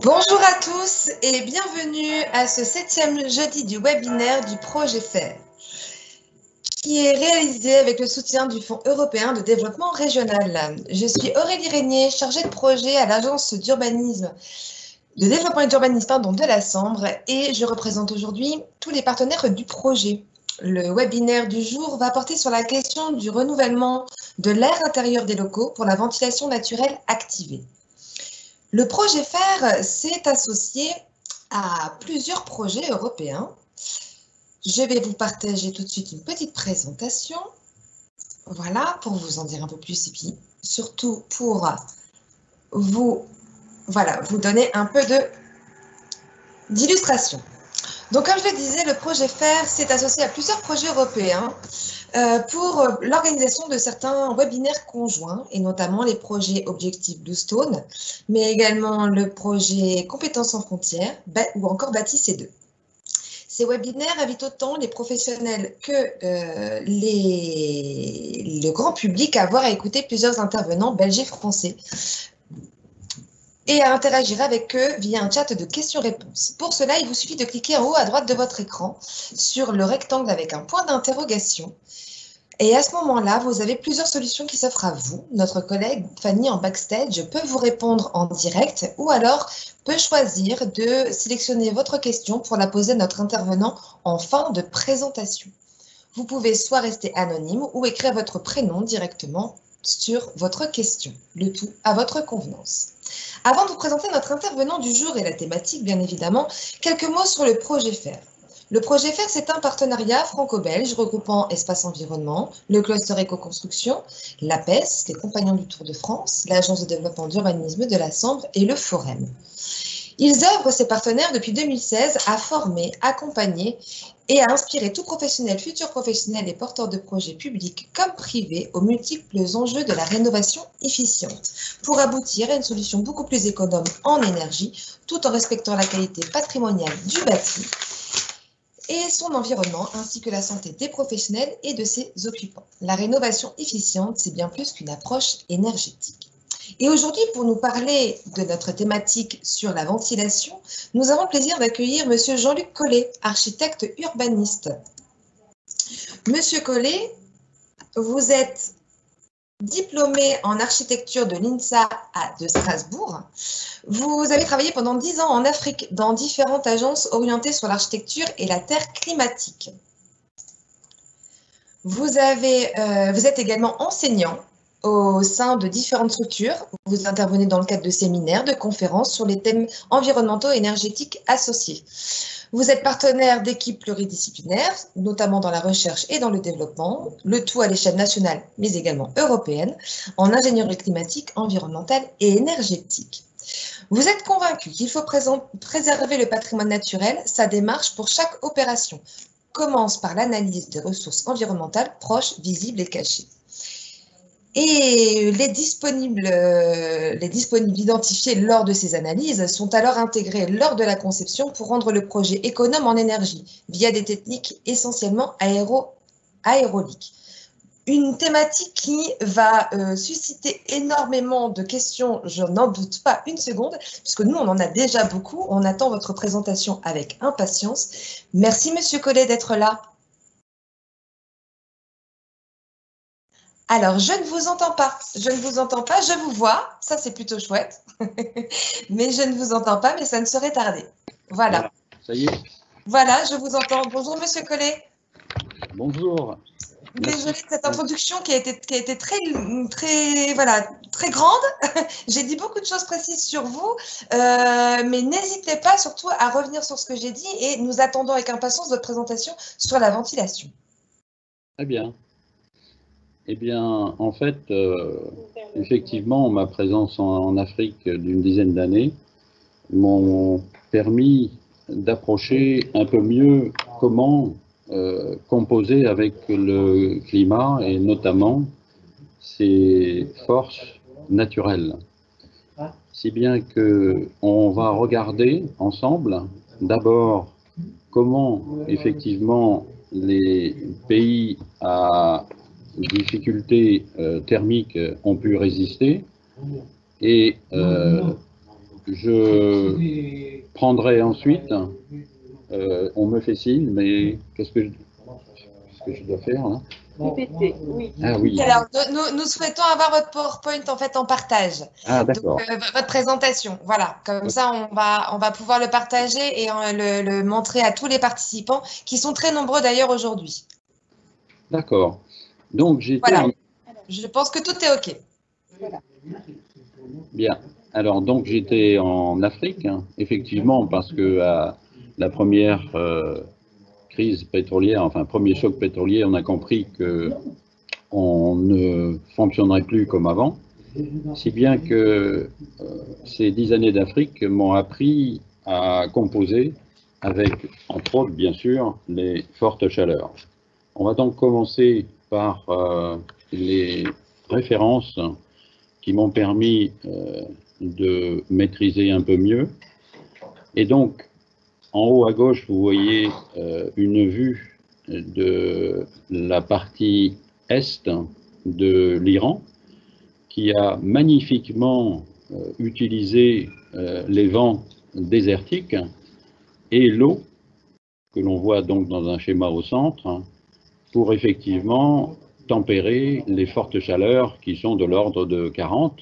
Bonjour à tous et bienvenue à ce 7e jeudi du webinaire du projet FAIR, qui est réalisé avec le soutien du Fonds européen de développement régional. Je suis Aurélie Régnier, chargée de projet à l'agence de développement et d'urbanisme de la Sambre, et je représente aujourd'hui tous les partenaires du projet. Le webinaire du jour va porter sur la question du renouvellement de l'air intérieur des locaux pour la ventilation naturelle activée. Le projet FAIR s'est associé à plusieurs projets européens. Je vais vous partager tout de suite une petite présentation, voilà, pour vous en dire un peu plus et puis surtout pour vous donner un peu d'illustration. Donc, comme je le disais, le projet FAIR s'est associé à plusieurs projets européens pour l'organisation de certains webinaires conjoints, et notamment les projets Objectif Bluestone, mais également le projet Compétences sans frontières ou encore Bâti C2. Ces webinaires invitent autant les professionnels que le grand public à avoir à écouter plusieurs intervenants belges et français et à interagir avec eux via un chat de questions-réponses. Pour cela, il vous suffit de cliquer en haut à droite de votre écran sur le rectangle avec un point d'interrogation. Et à ce moment-là, vous avez plusieurs solutions qui s'offrent à vous. Notre collègue Fanny en backstage peut vous répondre en direct ou alors peut choisir de sélectionner votre question pour la poser à notre intervenant en fin de présentation. Vous pouvez soit rester anonyme ou écrire votre prénom directement sur votre question, le tout à votre convenance. Avant de vous présenter notre intervenant du jour et la thématique, bien évidemment, quelques mots sur le projet FAIR. Le projet FAIR, c'est un partenariat franco-belge regroupant Espace Environnement, le cluster Éco-Construction, l'APES, les Compagnons du Tour de France, l'Agence de développement d'urbanisme de la Sambre et le Forem. Ils œuvrent, ces partenaires, depuis 2016 à former, accompagner et à inspirer tout professionnel, futur professionnel et porteur de projets publics comme privés aux multiples enjeux de la rénovation efficiente pour aboutir à une solution beaucoup plus économe en énergie tout en respectant la qualité patrimoniale du bâti et son environnement, ainsi que la santé des professionnels et de ses occupants. La rénovation efficiente, c'est bien plus qu'une approche énergétique. Et aujourd'hui, pour nous parler de notre thématique sur la ventilation, nous avons le plaisir d'accueillir Monsieur Jean-Luc Collet, architecte urbaniste. Monsieur Collet, vous êtes diplômé en architecture de l'INSA de Strasbourg. Vous avez travaillé pendant 10 ans en Afrique dans différentes agences orientées sur l'architecture et la terre climatique. Vous êtes également enseignant au sein de différentes structures. Vous intervenez dans le cadre de séminaires, de conférences sur les thèmes environnementaux et énergétiques associés. Vous êtes partenaire d'équipes pluridisciplinaires, notamment dans la recherche et dans le développement, le tout à l'échelle nationale, mais également européenne, en ingénierie climatique, environnementale et énergétique. Vous êtes convaincu qu'il faut préserver le patrimoine naturel. Sa démarche pour chaque opération commence par l'analyse des ressources environnementales proches, visibles et cachées. Et les disponibles identifiés lors de ces analyses sont alors intégrés lors de la conception pour rendre le projet économe en énergie via des techniques essentiellement aéroliques. Une thématique qui va susciter énormément de questions, je n'en doute pas une seconde, puisque nous, on en a déjà beaucoup. On attend votre présentation avec impatience. Merci, Monsieur Collet, d'être là. Alors, je ne vous entends pas, je vous vois, ça c'est plutôt chouette, mais je ne vous entends pas, mais ça ne saurait tarder. Voilà. Ça y est. Voilà, je vous entends. Bonjour, Monsieur Collet. Bonjour. Désolée de cette introduction qui a été très grande. J'ai dit beaucoup de choses précises sur vous, mais n'hésitez pas surtout à revenir sur ce que j'ai dit et nous attendons avec impatience votre présentation sur la ventilation. Très bien. Eh bien, en fait, effectivement, ma présence en Afrique d'une dizaine d'années m'ont permis d'approcher un peu mieux comment composer avec le climat et notamment ses forces naturelles. Si bien qu'on va regarder ensemble d'abord comment effectivement les pays à difficultés thermiques ont pu résister et je prendrai ensuite, on me fait signe, mais qu'est-ce que je dois faire là? Répétez, oui. Ah oui. Alors, nous souhaitons avoir votre PowerPoint en fait en partage. Ah d'accord. Votre présentation, voilà. Comme ça, on va pouvoir le partager et le montrer à tous les participants qui sont très nombreux d'ailleurs aujourd'hui. D'accord. Donc j'étais. Voilà. Je pense que tout est OK. Voilà. Bien. Alors donc j'étais en Afrique, hein, effectivement, parce que la première crise pétrolière, enfin premier choc pétrolier, on a compris que on ne fonctionnerait plus comme avant, si bien que ces 10 années d'Afrique m'ont appris à composer avec, entre autres, bien sûr, les fortes chaleurs. On va donc commencer par les références qui m'ont permis de maîtriser un peu mieux. Et donc, en haut à gauche, vous voyez une vue de la partie est de l'Iran, qui a magnifiquement utilisé les vents désertiques et l'eau, que l'on voit donc dans un schéma au centre, pour effectivement tempérer les fortes chaleurs qui sont de l'ordre de 40.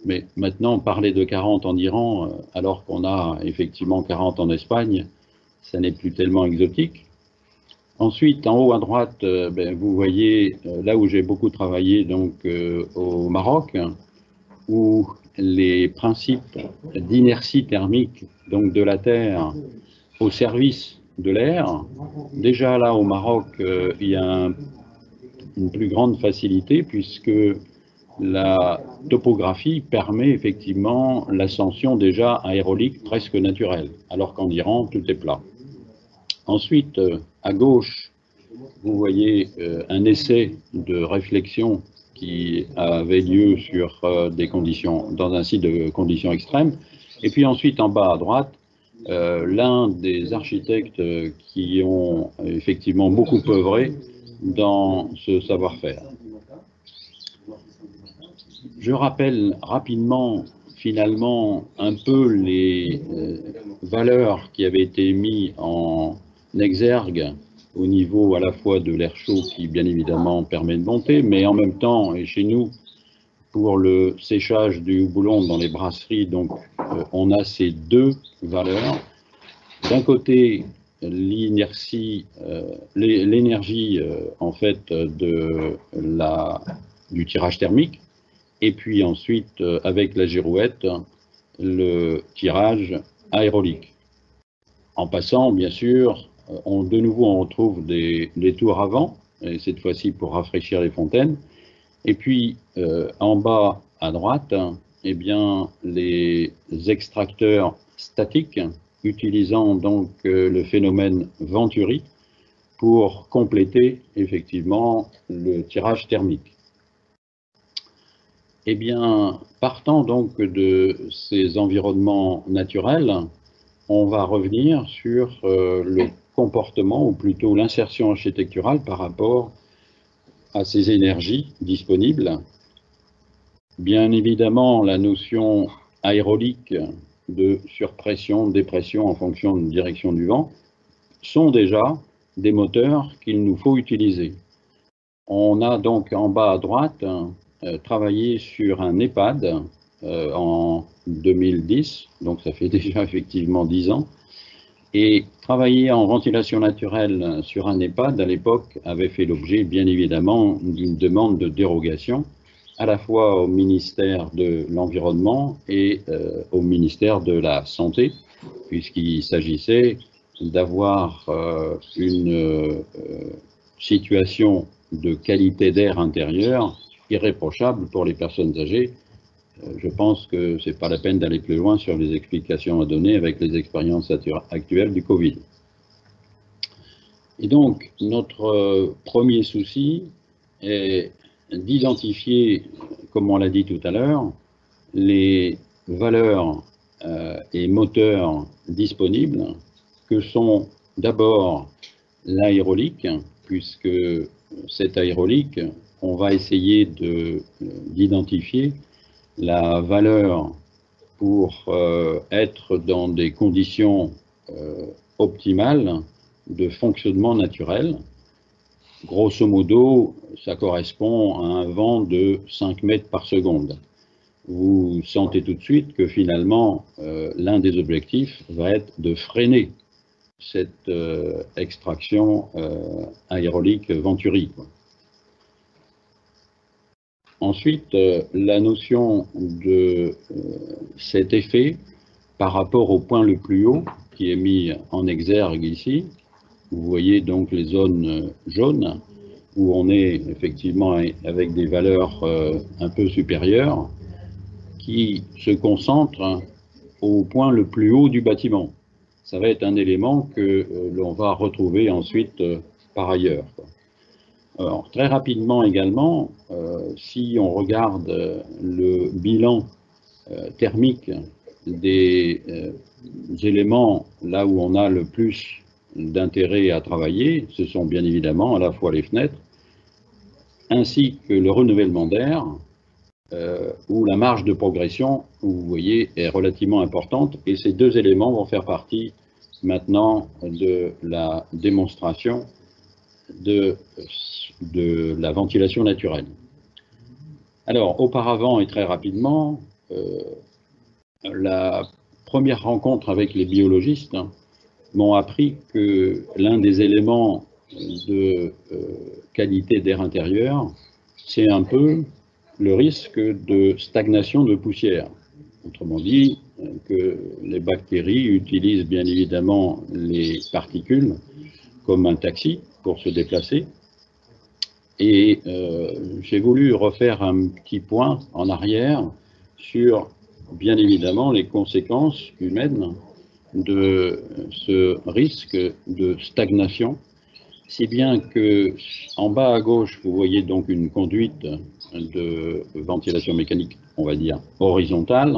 Mais maintenant, parler de 40 en Iran, alors qu'on a effectivement 40 en Espagne, ça n'est plus tellement exotique. Ensuite, en haut à droite, vous voyez là où j'ai beaucoup travaillé, donc au Maroc, où les principes d'inertie thermique, donc de la Terre, au service de l'air. Déjà là au Maroc, il y a une plus grande facilité puisque la topographie permet effectivement l'ascension déjà aérolique presque naturelle, alors qu'en Iran, tout est plat. Ensuite, à gauche, vous voyez un essai de réflexion qui avait lieu sur des conditions, dans un site de conditions extrêmes. Et puis ensuite, en bas à droite, l'un des architectes qui ont effectivement beaucoup œuvré dans ce savoir-faire. Je rappelle rapidement, finalement, un peu les valeurs qui avaient été mises en exergue au niveau à la fois de l'air chaud qui, bien évidemment, permet de monter, mais en même temps, et chez nous, pour le séchage du houblon dans les brasseries, donc on a ces deux valeurs. D'un côté, l'énergie en fait du tirage thermique, et puis ensuite avec la girouette, le tirage aérolique. En passant, bien sûr, de nouveau on retrouve des tours à vent, et cette fois-ci pour rafraîchir les fontaines. Et puis en bas à droite, eh bien, les extracteurs statiques utilisant donc le phénomène Venturi pour compléter effectivement le tirage thermique. Eh bien, partant donc de ces environnements naturels, on va revenir sur le comportement, ou plutôt l'insertion architecturale par rapport à ces énergies disponibles. Bien évidemment, la notion aérolique de surpression, dépression en fonction de la direction du vent sont déjà des moteurs qu'il nous faut utiliser. On a donc en bas à droite travaillé sur un EHPAD en 2010, donc ça fait déjà effectivement 10 ans, Et travailler en ventilation naturelle sur un EHPAD, à l'époque, avait fait l'objet, bien évidemment, d'une demande de dérogation, à la fois au ministère de l'Environnement et au ministère de la Santé, puisqu'il s'agissait d'avoir une situation de qualité d'air intérieur irréprochable pour les personnes âgées. Je pense que ce n'est pas la peine d'aller plus loin sur les explications à donner avec les expériences actuelles du Covid. Et donc, notre premier souci est d'identifier, comme on l'a dit tout à l'heure, les valeurs et moteurs disponibles, que sont d'abord l'aérolique, puisque cette aérolique, on va essayer d'identifier la valeur pour être dans des conditions optimales de fonctionnement naturel. Grosso modo, ça correspond à un vent de 5 mètres par seconde. Vous sentez tout de suite que finalement, l'un des objectifs va être de freiner cette extraction aérolique Venturi. Ensuite, la notion de cet effet par rapport au point le plus haut qui est mis en exergue ici. Vous voyez donc les zones jaunes où on est effectivement avec des valeurs un peu supérieures qui se concentrent au point le plus haut du bâtiment. Ça va être un élément que l'on va retrouver ensuite par ailleurs. Alors, très rapidement également, si on regarde le bilan thermique des éléments là où on a le plus d'intérêt à travailler, ce sont bien évidemment à la fois les fenêtres, ainsi que le renouvellement d'air, où la marge de progression, vous voyez, est relativement importante, et ces deux éléments vont faire partie maintenant de la démonstration de la ventilation naturelle. Alors, auparavant et très rapidement, la première rencontre avec les biologistes m'ont appris que l'un des éléments de qualité d'air intérieur, c'est un peu le risque de stagnation de poussière. Autrement dit, que les bactéries utilisent bien évidemment les particules comme un taxi pour se déplacer. Et j'ai voulu refaire un petit point en arrière sur, bien évidemment, les conséquences humaines de ce risque de stagnation, si bien que en bas à gauche, vous voyez donc une conduite de ventilation mécanique, on va dire, horizontale,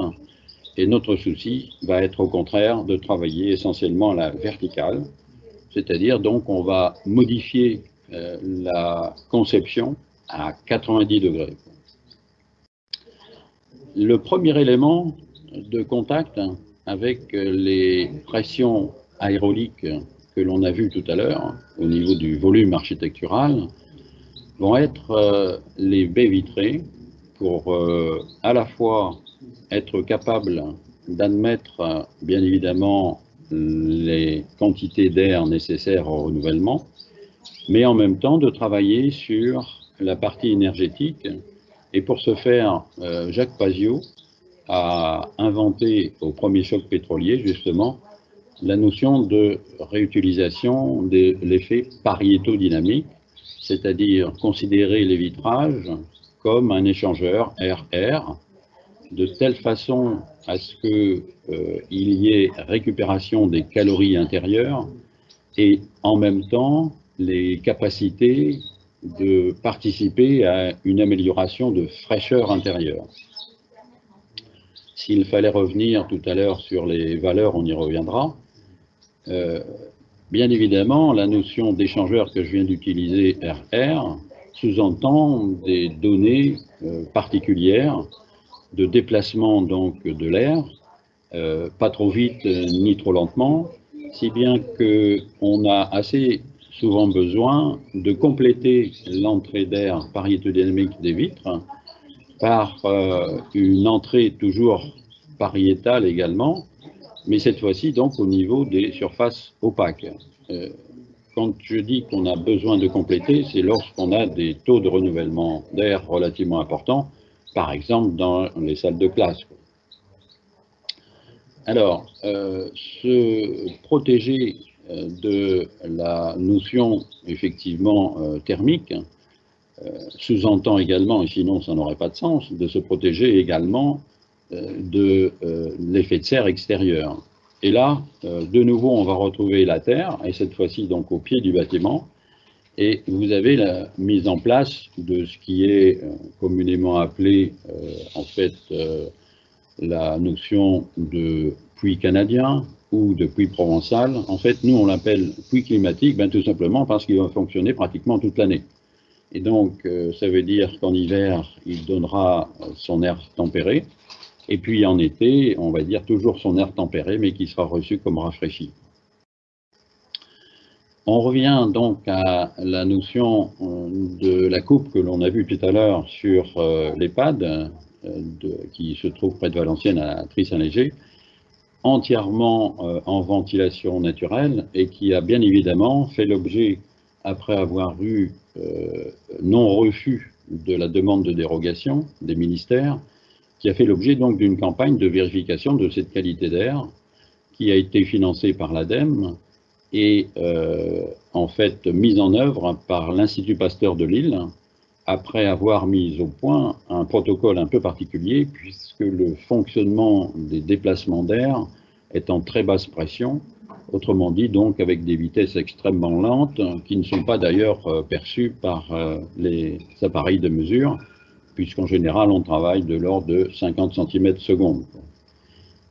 et notre souci va être au contraire de travailler essentiellement à la verticale, c'est-à-dire donc on va modifier la conception à 90 degrés. Le premier élément de contact avec les pressions aéroliques que l'on a vues tout à l'heure au niveau du volume architectural vont être les baies vitrées pour à la fois être capable d'admettre bien évidemment les quantités d'air nécessaires au renouvellement, mais en même temps de travailler sur la partie énergétique. Et pour ce faire, Jacques Pazio a inventé au premier choc pétrolier justement la notion de réutilisation de l'effet pariétodynamique, c'est-à-dire considérer les vitrages comme un échangeur air-air, de telle façon à ce qu'il y ait récupération des calories intérieures et en même temps les capacités de participer à une amélioration de fraîcheur intérieure. S'il fallait revenir tout à l'heure sur les valeurs, on y reviendra. Bien évidemment, la notion d'échangeur que je viens d'utiliser, RR, sous-entend des données particulières de déplacement donc de l'air, pas trop vite ni trop lentement, si bien qu'on a assez souvent besoin de compléter l'entrée d'air pariétodynamique des vitres par une entrée toujours pariétale également, mais cette fois-ci donc au niveau des surfaces opaques. Quand je dis qu'on a besoin de compléter, c'est lorsqu'on a des taux de renouvellement d'air relativement importants, par exemple dans les salles de classe. Alors, se protéger de la notion effectivement thermique sous-entend également, et sinon ça n'aurait pas de sens, de se protéger également de l'effet de serre extérieur. Et là, de nouveau, on va retrouver la terre, et cette fois-ci donc au pied du bâtiment, et vous avez la mise en place de ce qui est communément appelé en fait la notion de puits canadien ou de puits provençal. En fait, nous, on l'appelle puits climatique, ben, tout simplement parce qu'il va fonctionner pratiquement toute l'année. Et donc, ça veut dire qu'en hiver, il donnera son air tempéré, et puis en été, on va dire toujours son air tempéré, mais qui sera reçu comme rafraîchi. On revient donc à la notion de la coupe que l'on a vue tout à l'heure sur l'EHPAD, qui se trouve près de Valenciennes à Trie-Saint-Léger, entièrement en ventilation naturelle et qui a bien évidemment fait l'objet, après avoir eu non-refus de la demande de dérogation des ministères, qui a fait l'objet donc d'une campagne de vérification de cette qualité d'air qui a été financée par l'ADEME et en fait mise en œuvre par l'Institut Pasteur de Lille, après avoir mis au point un protocole un peu particulier, puisque le fonctionnement des déplacements d'air est en très basse pression, autrement dit donc avec des vitesses extrêmement lentes, qui ne sont pas d'ailleurs perçues par les appareils de mesure, puisqu'en général on travaille de l'ordre de 50 cm/s.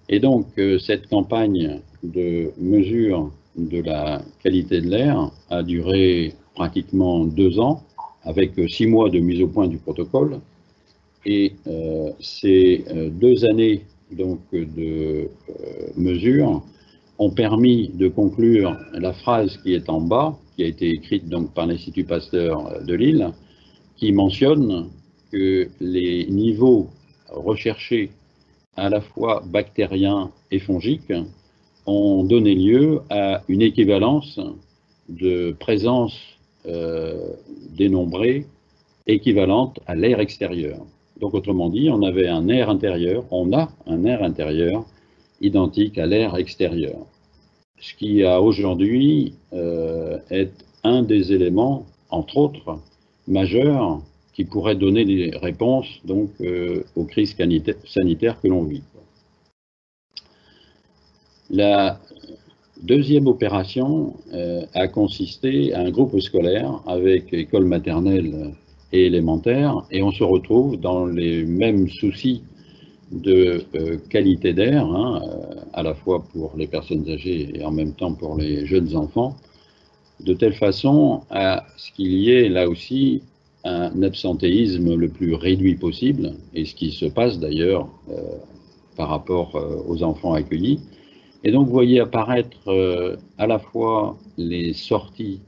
Et donc cette campagne de mesure de la qualité de l'air a duré pratiquement 2 ans, avec 6 mois de mise au point du protocole. Et ces 2 années donc, de mesure ont permis de conclure la phrase qui est en bas, qui a été écrite donc par l'Institut Pasteur de Lille, qui mentionne que les niveaux recherchés à la fois bactériens et fongiques ont donné lieu à une équivalence de présence dénombrée équivalente à l'air extérieur. Donc autrement dit, on avait un air intérieur, on a un air intérieur identique à l'air extérieur. Ce qui a aujourd'hui est un des éléments, entre autres, majeurs, qui pourraient donner des réponses donc, aux crises sanitaires que l'on vit. La deuxième opération a consisté à un groupe scolaire avec école maternelle et élémentaire, et on se retrouve dans les mêmes soucis de qualité d'air, hein, à la fois pour les personnes âgées et en même temps pour les jeunes enfants, de telle façon à ce qu'il y ait là aussi un absentéisme le plus réduit possible, et ce qui se passe d'ailleurs par rapport aux enfants accueillis. Et donc vous voyez apparaître à la fois les sorties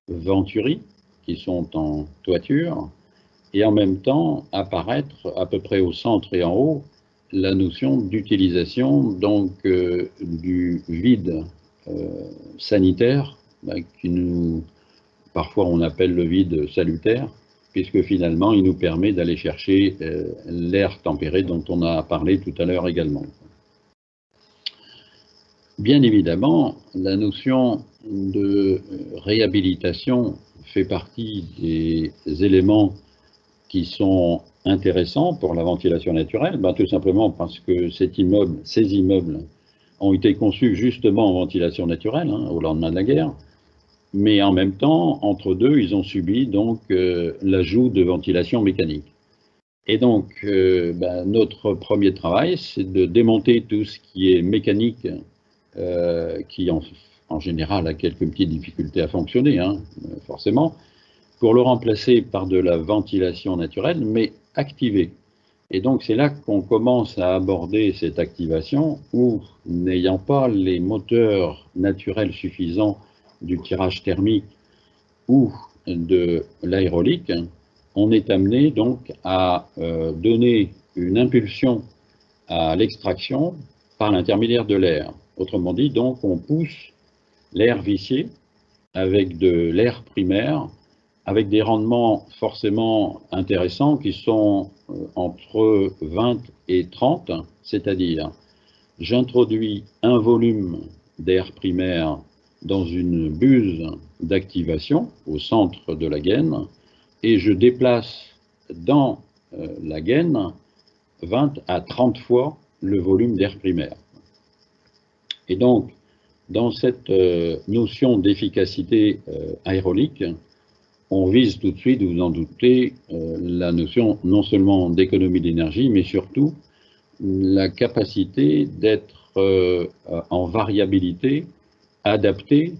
Venturi, qui sont en toiture, et en même temps apparaître à peu près au centre et en haut la notion d'utilisation donc du vide sanitaire, qui nous, parfois on appelle le vide salutaire, puisque finalement il nous permet d'aller chercher l'air tempéré dont on a parlé tout à l'heure également. Bien évidemment, la notion de réhabilitation fait partie des éléments qui sont intéressants pour la ventilation naturelle, tout simplement parce que ces immeubles ont été conçus justement en ventilation naturelle, hein, au lendemain de la guerre, mais en même temps, entre deux, ils ont subi donc l'ajout de ventilation mécanique. Et donc, notre premier travail, c'est de démonter tout ce qui est mécanique, qui en général a quelques petites difficultés à fonctionner, hein, forcément, pour le remplacer par de la ventilation naturelle, mais activée. Et donc c'est là qu'on commence à aborder cette activation où, n'ayant pas les moteurs naturels suffisants du tirage thermique ou de l'aérolique, on est amené donc à donner une impulsion à l'extraction par l'intermédiaire de l'air. Autrement dit, donc, on pousse l'air vicié avec de l'air primaire, avec des rendements forcément intéressants qui sont entre 20 et 30, c'est-à-dire j'introduis un volume d'air primaire dans une buse d'activation au centre de la gaine et je déplace dans la gaine 20 à 30 fois le volume d'air primaire. Et donc, dans cette notion d'efficacité aérolique, on vise tout de suite, vous en doutez, la notion non seulement d'économie d'énergie, mais surtout la capacité d'être en variabilité adaptée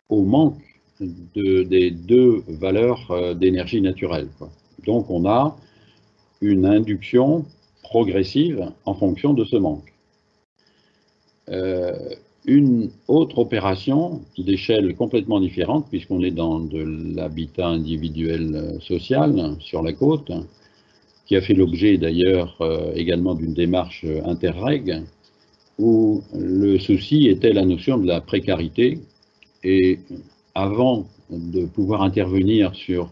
au manque des deux valeurs d'énergie naturelle, quoi. Donc on a une induction progressive en fonction de ce manque. Une autre opération d'échelle complètement différente, puisqu'on est dans de l'habitat individuel social sur la côte, qui a fait l'objet d'ailleurs également d'une démarche interreg, où le souci était la notion de la précarité. Et avant de pouvoir intervenir sur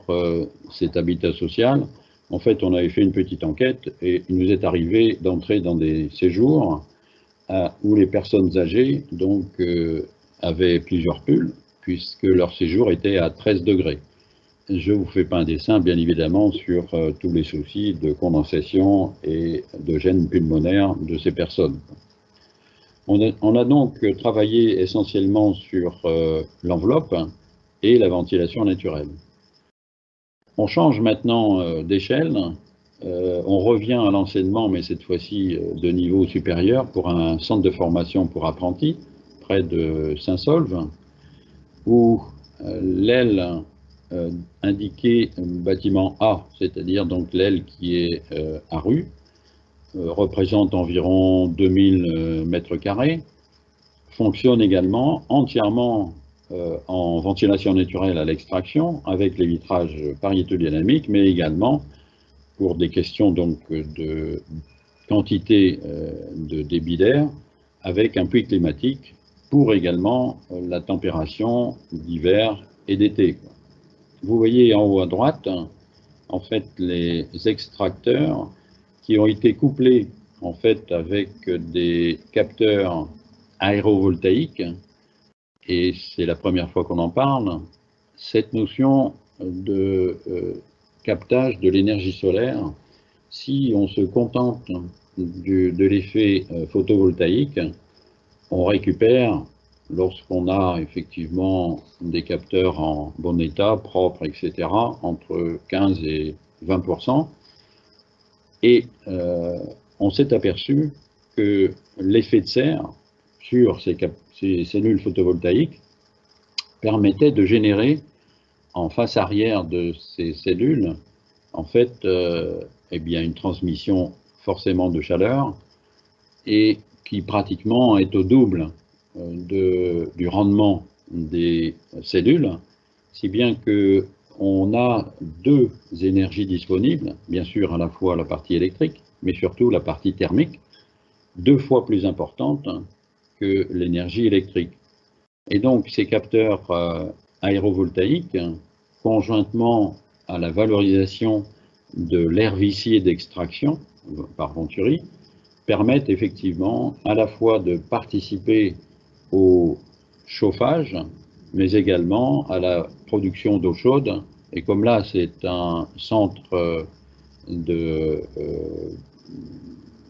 cet habitat social, en fait, on avait fait une petite enquête et il nous est arrivé d'entrer dans des séjours où les personnes âgées donc, avaient plusieurs pulls, puisque leur séjour était à 13 degrés. Je ne vous fais pas un dessin, bien évidemment, sur tous les soucis de condensation et de gêne pulmonaire de ces personnes. On a donc travaillé essentiellement sur l'enveloppe et la ventilation naturelle. On change maintenant d'échelle. On revient à l'enseignement, mais cette fois-ci de niveau supérieur, pour un centre de formation pour apprentis, près de Saint-Saulve, où l'aile indiquée bâtiment A, c'est-à-dire donc l'aile qui est à rue, représente environ 2000 mètres carrés, fonctionne également entièrement en ventilation naturelle à l'extraction, avec les vitrages pariétodynamiques, mais également pour des questions donc de quantité de débit d'air, avec un puits climatique pour également la températion d'hiver et d'été. Vous voyez en haut à droite, en fait, les extracteurs qui ont été couplés en fait avec des capteurs aérovoltaïques, et c'est la première fois qu'on en parle. Cette notion de captage de l'énergie solaire, si on se contente de l'effet photovoltaïque, on récupère, lorsqu'on a effectivement des capteurs en bon état, propres, etc., entre 15 et 20%. Et on s'est aperçu que l'effet de serre sur ces cellules photovoltaïques permettait de générer en face arrière de ces cellules, en fait, eh bien, une transmission forcément de chaleur et qui pratiquement est au double du rendement des cellules, si bien que on a deux énergies disponibles, bien sûr à la fois la partie électrique, mais surtout la partie thermique, 2 fois plus importante que l'énergie électrique. Et donc ces capteurs aérovoltaïques, conjointement à la valorisation de l'air vicié d'extraction par Venturi, permettent effectivement à la fois de participer au chauffage, mais également à la production d'eau chaude. Et comme là, c'est un centre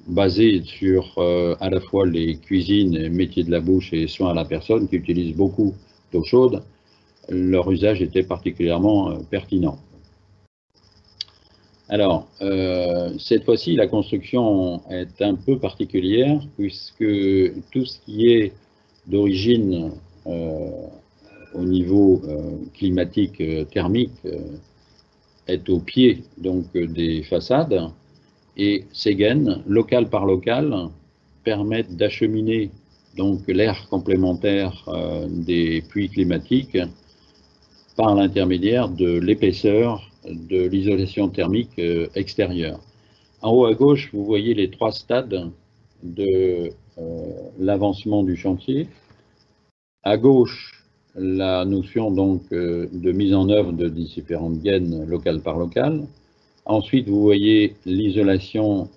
basé sur à la fois les cuisines, métiers de la bouche et soins à la personne qui utilisent beaucoup d'eau chaude, leur usage était particulièrement pertinent. Alors, cette fois-ci, la construction est un peu particulière puisque tout ce qui est d'origine au niveau climatique thermique est au pied donc des façades et ces gaines, local par local, permettent d'acheminer donc l'air complémentaire des puits climatiques par l'intermédiaire de l'épaisseur de l'isolation thermique extérieure. En haut à gauche, vous voyez les 3 stades de l'avancement du chantier. À gauche, la notion donc de mise en œuvre de différentes gaines locales par locale. Ensuite, vous voyez l'isolation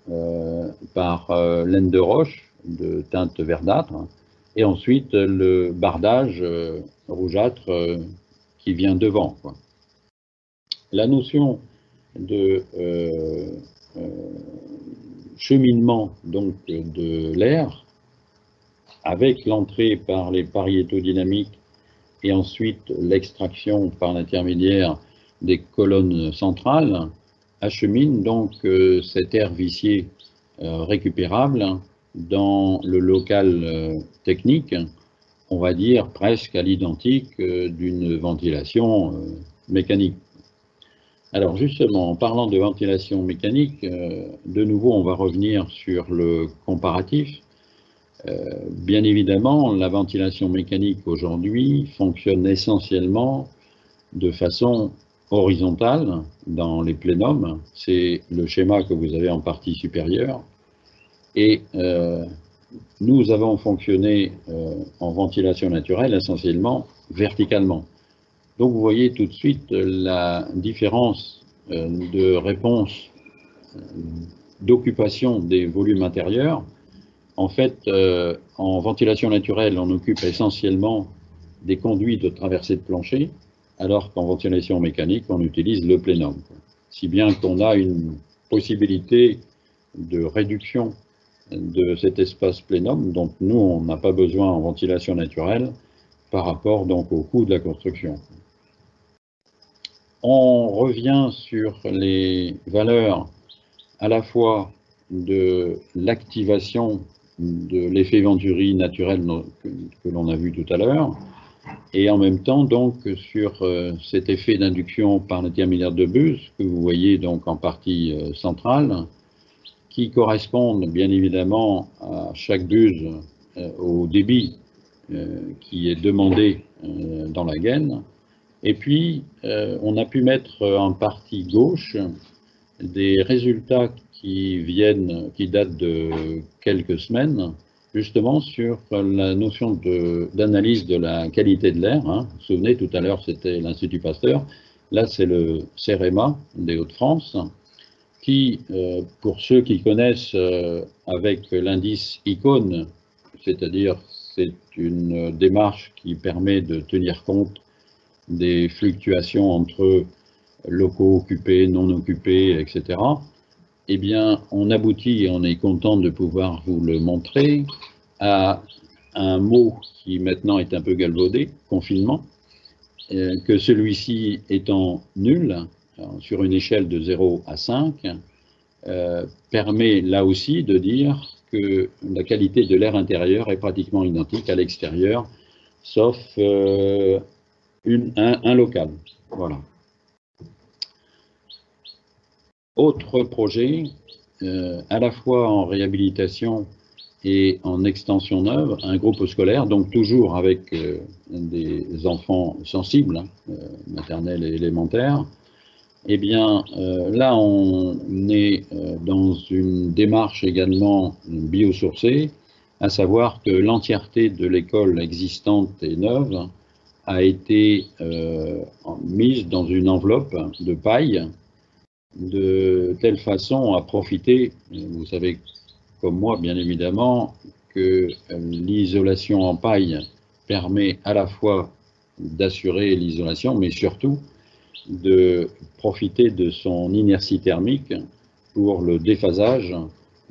par laine de roche de teinte verdâtre. Et ensuite, le bardage rougeâtre qui vient devant, quoi. La notion de cheminement donc, de l'air avec l'entrée par les pariétodynamiques et ensuite l'extraction par l'intermédiaire des colonnes centrales achemine donc cet air vicié récupérable dans le local technique, on va dire presque à l'identique d'une ventilation mécanique. Alors justement, en parlant de ventilation mécanique, de nouveau on va revenir sur le comparatif. Bien évidemment, la ventilation mécanique aujourd'hui fonctionne essentiellement de façon horizontale dans les plénums. C'est le schéma que vous avez en partie supérieure. Et nous avons fonctionné en ventilation naturelle essentiellement verticalement. Donc vous voyez tout de suite la différence de réponse d'occupation des volumes intérieurs. En fait, en ventilation naturelle, on occupe essentiellement des conduits de traversée de plancher, alors qu'en ventilation mécanique, on utilise le plénum. Si bien qu'on a une possibilité de réduction de cet espace plénum, dont nous, on n'a pas besoin en ventilation naturelle par rapport donc au coût de la construction. On revient sur les valeurs à la fois de l'activation de l'effet Venturi naturel que l'on a vu tout à l'heure, et en même temps donc sur cet effet d'induction par l'intermédiaire de buses que vous voyez donc en partie centrale, qui correspondent bien évidemment à chaque buse au débit qui est demandé dans la gaine. Et puis on a pu mettre en partie gauche des résultats qui datent de quelques semaines, justement sur la notion d'analyse de la qualité de l'air. Hein. Vous vous souvenez, tout à l'heure, c'était l'Institut Pasteur. Là, c'est le CEREMA des Hauts-de-France, qui, pour ceux qui connaissent avec l'indice ICON, c'est-à-dire c'est une démarche qui permet de tenir compte des fluctuations entre locaux occupés, non occupés, etc., eh bien, on aboutit, et on est content de pouvoir vous le montrer, à un mot qui maintenant est un peu galvaudé, confinement, que celui-ci étant nul, sur une échelle de 0 à 5, permet là aussi de dire que la qualité de l'air intérieur est pratiquement identique à l'extérieur, sauf un local. Voilà. Autre projet, à la fois en réhabilitation et en extension neuve, un groupe scolaire, donc toujours avec des enfants sensibles, maternels et élémentaires. Eh bien, là, on est dans une démarche également biosourcée, à savoir que l'entièreté de l'école existante et neuve a été mise dans une enveloppe de paille, de telle façon à profiter, vous savez comme moi bien évidemment, que l'isolation en paille permet à la fois d'assurer l'isolation, mais surtout de profiter de son inertie thermique pour le déphasage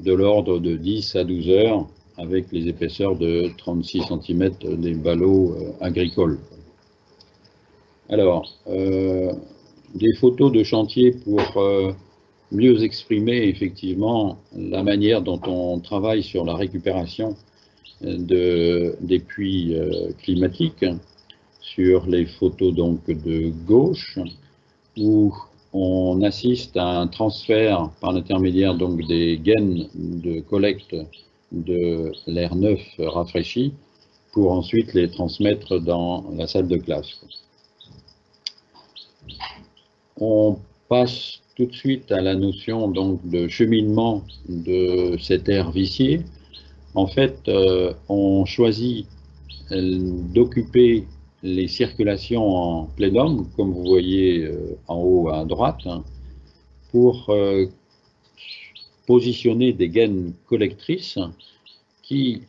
de l'ordre de 10 à 12 heures avec les épaisseurs de 36 cm des ballots agricoles. Alors, des photos de chantier pour mieux exprimer effectivement la manière dont on travaille sur la récupération des puits climatiques, sur les photos donc de gauche, où on assiste à un transfert par l'intermédiaire donc des gaines de collecte de l'air neuf rafraîchi pour ensuite les transmettre dans la salle de classe. On passe tout de suite à la notion donc de cheminement de cet air vicié. En fait, on choisit d'occuper les circulations en plénum, comme vous voyez en haut à droite, hein, pour positionner des gaines collectrices qui,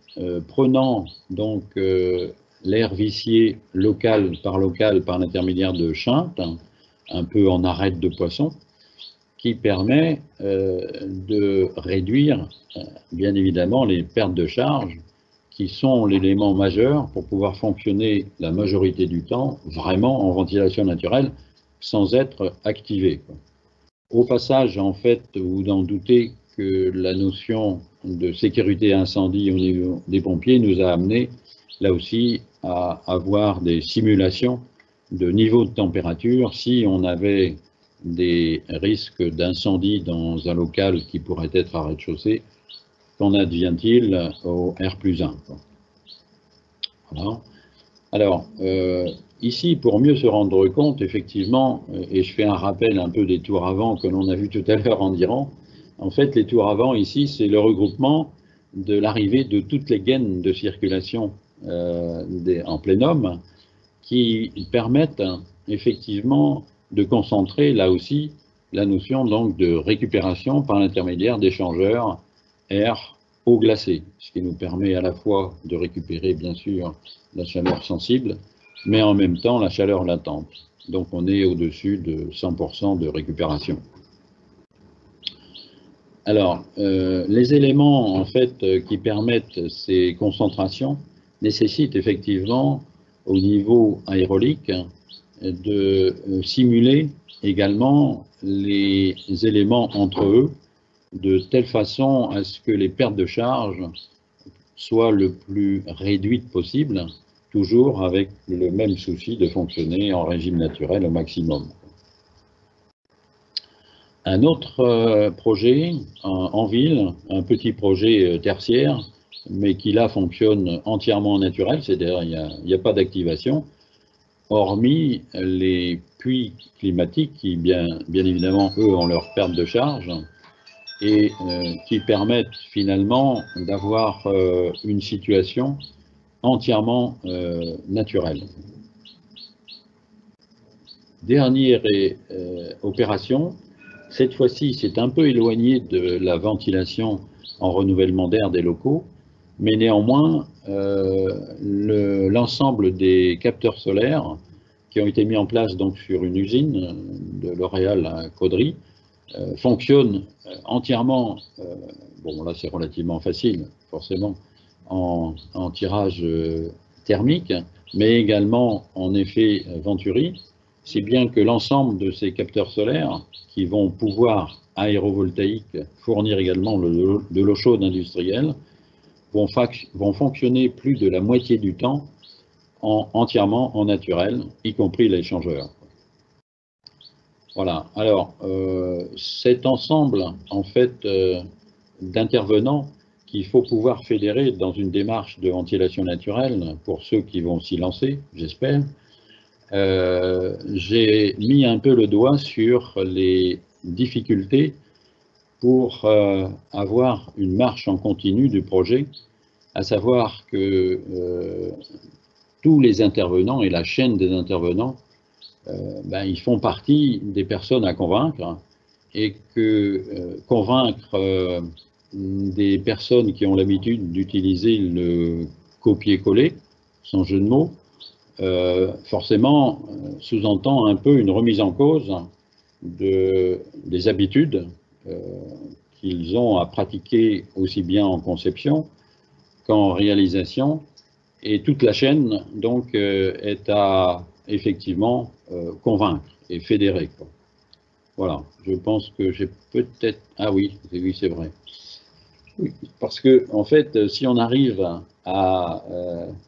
prenant donc l'air vicié local par l'intermédiaire de chintes, un peu en arête de poisson, qui permet de réduire bien évidemment les pertes de charge qui sont l'élément majeur pour pouvoir fonctionner la majorité du temps vraiment en ventilation naturelle sans être activé. Au passage, en fait, vous en doutez que la notion de sécurité incendie au niveau des pompiers nous a amené là aussi à avoir des simulations de niveau de température si on avait des risques d'incendie dans un local qui pourrait être à rez-de-chaussée. Qu'en advient-il au R+1? Voilà. Alors, ici, pour mieux se rendre compte, effectivement, et je fais un rappel un peu des tours avant que l'on a vu tout à l'heure en Iran, en fait, les tours avant, ici, c'est le regroupement de l'arrivée de toutes les gaines de circulation en plénum qui permettent effectivement de concentrer, là aussi, la notion donc de récupération par l'intermédiaire d'échangeurs air-eau glacée, ce qui nous permet à la fois de récupérer, bien sûr, la chaleur sensible, mais en même temps la chaleur latente. Donc on est au-dessus de 100% de récupération. Alors, les éléments en fait qui permettent ces concentrations nécessitent effectivement au niveau aérolique de simuler également les éléments entre eux de telle façon à ce que les pertes de charge soient le plus réduites possible, toujours avec le même souci de fonctionner en régime naturel au maximum. Un autre projet en ville, un petit projet tertiaire, mais qui là fonctionne entièrement naturel, c'est-à-dire il n'y a pas d'activation, hormis les puits climatiques qui, bien évidemment, eux, ont leur perte de charge et qui permettent finalement d'avoir une situation entièrement naturelle. Dernière opération, cette fois-ci, c'est un peu éloigné de la ventilation en renouvellement d'air des locaux, mais néanmoins, l'ensemble des capteurs solaires qui ont été mis en place donc sur une usine de L'Oréal à Caudry fonctionnent entièrement, bon là c'est relativement facile, forcément, en tirage thermique, mais également en effet Venturi, si bien que l'ensemble de ces capteurs solaires qui vont pouvoir, aérovoltaïque, fournir également de l'eau chaude industrielle, vont fonctionner plus de la moitié du temps entièrement en naturel, y compris l'échangeur. Voilà, alors cet ensemble en fait d'intervenants qu'il faut pouvoir fédérer dans une démarche de ventilation naturelle pour ceux qui vont s'y lancer, j'espère. J'ai mis un peu le doigt sur les difficultés pour avoir une marche en continu du projet, à savoir que tous les intervenants et la chaîne des intervenants, ils font partie des personnes à convaincre et que convaincre des personnes qui ont l'habitude d'utiliser le copier-coller, sans jeu de mots, forcément sous-entend un peu une remise en cause des habitudes qu'ils ont à pratiquer aussi bien en conception qu'en réalisation, et toute la chaîne donc est à effectivement convaincre et fédérer, quoi. Voilà, je pense que j'ai peut-être... Ah oui, c'est vrai. Oui, parce que en fait, si on arrive à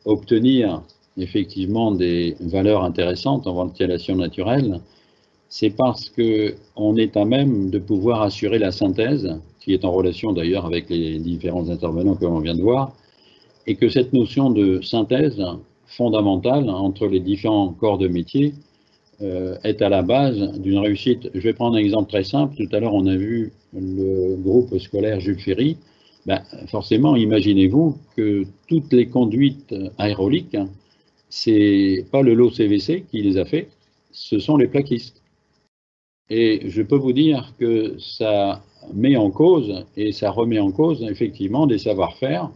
obtenir effectivement des valeurs intéressantes en ventilation naturelle, c'est parce qu'on est à même de pouvoir assurer la synthèse, qui est en relation d'ailleurs avec les différents intervenants que l'on vient de voir, et que cette notion de synthèse fondamentale entre les différents corps de métier est à la base d'une réussite. Je vais prendre un exemple très simple. Tout à l'heure, on a vu le groupe scolaire Jules Ferry. Ben, forcément, imaginez-vous que toutes les conduites aérauliques, c'est pas le lot CVC qui les a fait, ce sont les plaquistes. Et je peux vous dire que ça met en cause et ça remet en cause effectivement des savoir-faire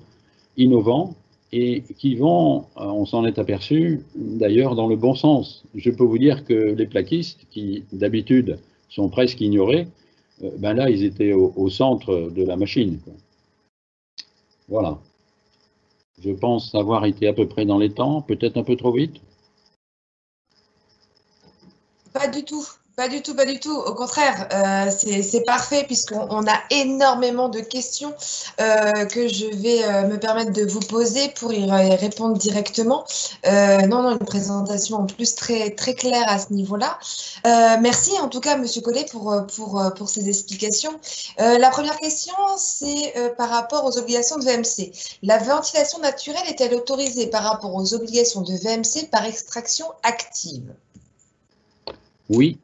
innovants et qui vont, on s'en est aperçu d'ailleurs dans le bon sens. Je peux vous dire que les plaquistes, qui d'habitude sont presque ignorés, ben là ils étaient au centre de la machine, quoi. Voilà. Je pense avoir été à peu près dans les temps, peut-être un peu trop vite. Pas du tout, pas du tout, pas du tout. Au contraire, c'est parfait puisqu'on a énormément de questions que je vais me permettre de vous poser pour y répondre directement. Non, une présentation en plus très, très claire à ce niveau-là. Merci en tout cas, Monsieur Collet, pour ces explications. La première question, c'est par rapport aux obligations de VMC. La ventilation naturelle est-elle autorisée par rapport aux obligations de VMC par extraction active? Oui,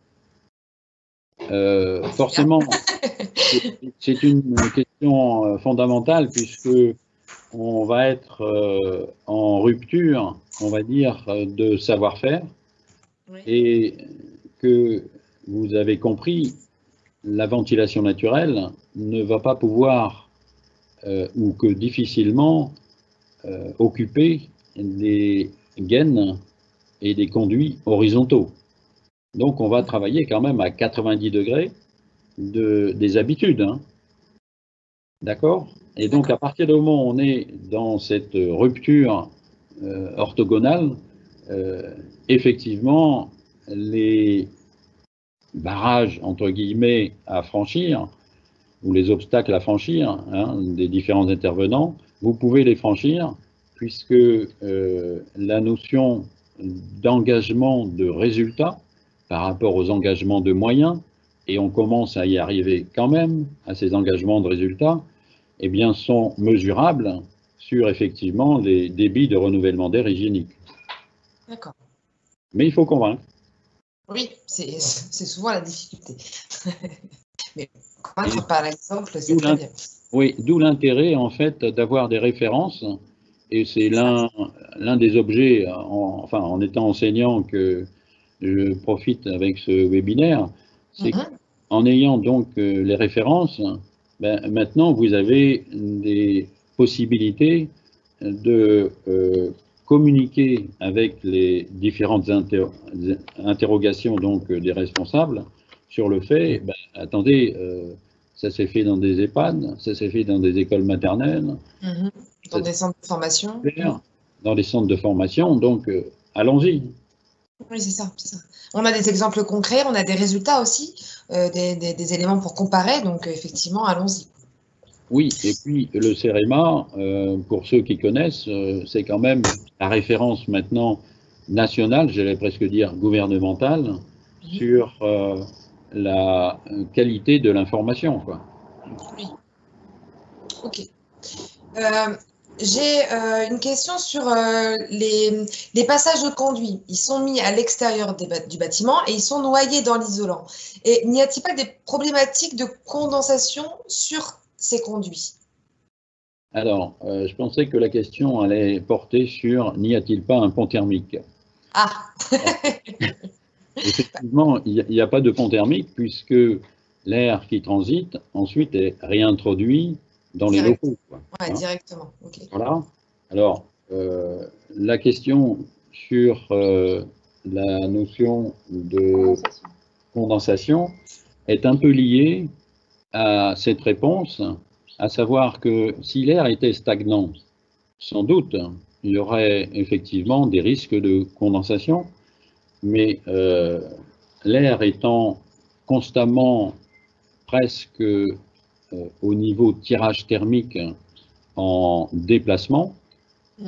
forcément, c'est une question fondamentale puisque on va être en rupture, on va dire, de savoir-faire, Oui. et que vous avez compris, la ventilation naturelle ne va pas pouvoir, ou que difficilement, occuper des gaines et des conduits horizontaux. Donc on va travailler quand même à 90 degrés des habitudes, hein. D'accord? Et donc à partir du moment où on est dans cette rupture orthogonale, effectivement, les barrages, entre guillemets, à franchir, ou les obstacles à franchir, hein, des différents intervenants, vous pouvez les franchir, puisque la notion d'engagement de résultat par rapport aux engagements de moyens, et on commence à y arriver quand même, à ces engagements de résultats, eh bien, sont mesurables sur effectivement les débits de renouvellement d'air hygiénique. D'accord. Mais il faut convaincre. Oui, c'est souvent la difficulté. Mais convaincre par l'exemple, c'est très bien. Oui, d'où l'intérêt en fait d'avoir des références, et c'est l'un des objets, en étant enseignant, que je profite avec ce webinaire, c'est qu'en ayant donc les références, ben, maintenant vous avez des possibilités de communiquer avec les différentes interrogations donc des responsables sur le fait, ben, attendez, ça s'est fait dans des EHPAD, ça s'est fait dans des écoles maternelles, dans des centres de formation, dans les centres de formation, donc allons-y. Oui, c'est ça, c'est ça. On a des exemples concrets, on a des résultats aussi, des éléments pour comparer, donc effectivement, allons-y. Oui, et puis le CEREMA, pour ceux qui connaissent, c'est quand même la référence maintenant nationale, j'allais presque dire gouvernementale, sur la qualité de l'information, quoi. Oui. Ok. J'ai une question sur les passages de conduits. Ils sont mis à l'extérieur du bâtiment et ils sont noyés dans l'isolant. Et n'y a-t-il pas des problématiques de condensation sur ces conduits? Alors, je pensais que la question allait porter sur n'y a-t-il pas un pont thermique? Ah. Effectivement, il n'y a pas de pont thermique puisque l'air qui transite ensuite est réintroduit dans les locaux. Ouais, directement. Okay. Voilà. Alors, la question sur la notion de condensation est un peu liée à cette réponse, à savoir que si l'air était stagnant, sans doute, il y aurait effectivement des risques de condensation, mais l'air étant constamment presque au niveau de tirage thermique en déplacement,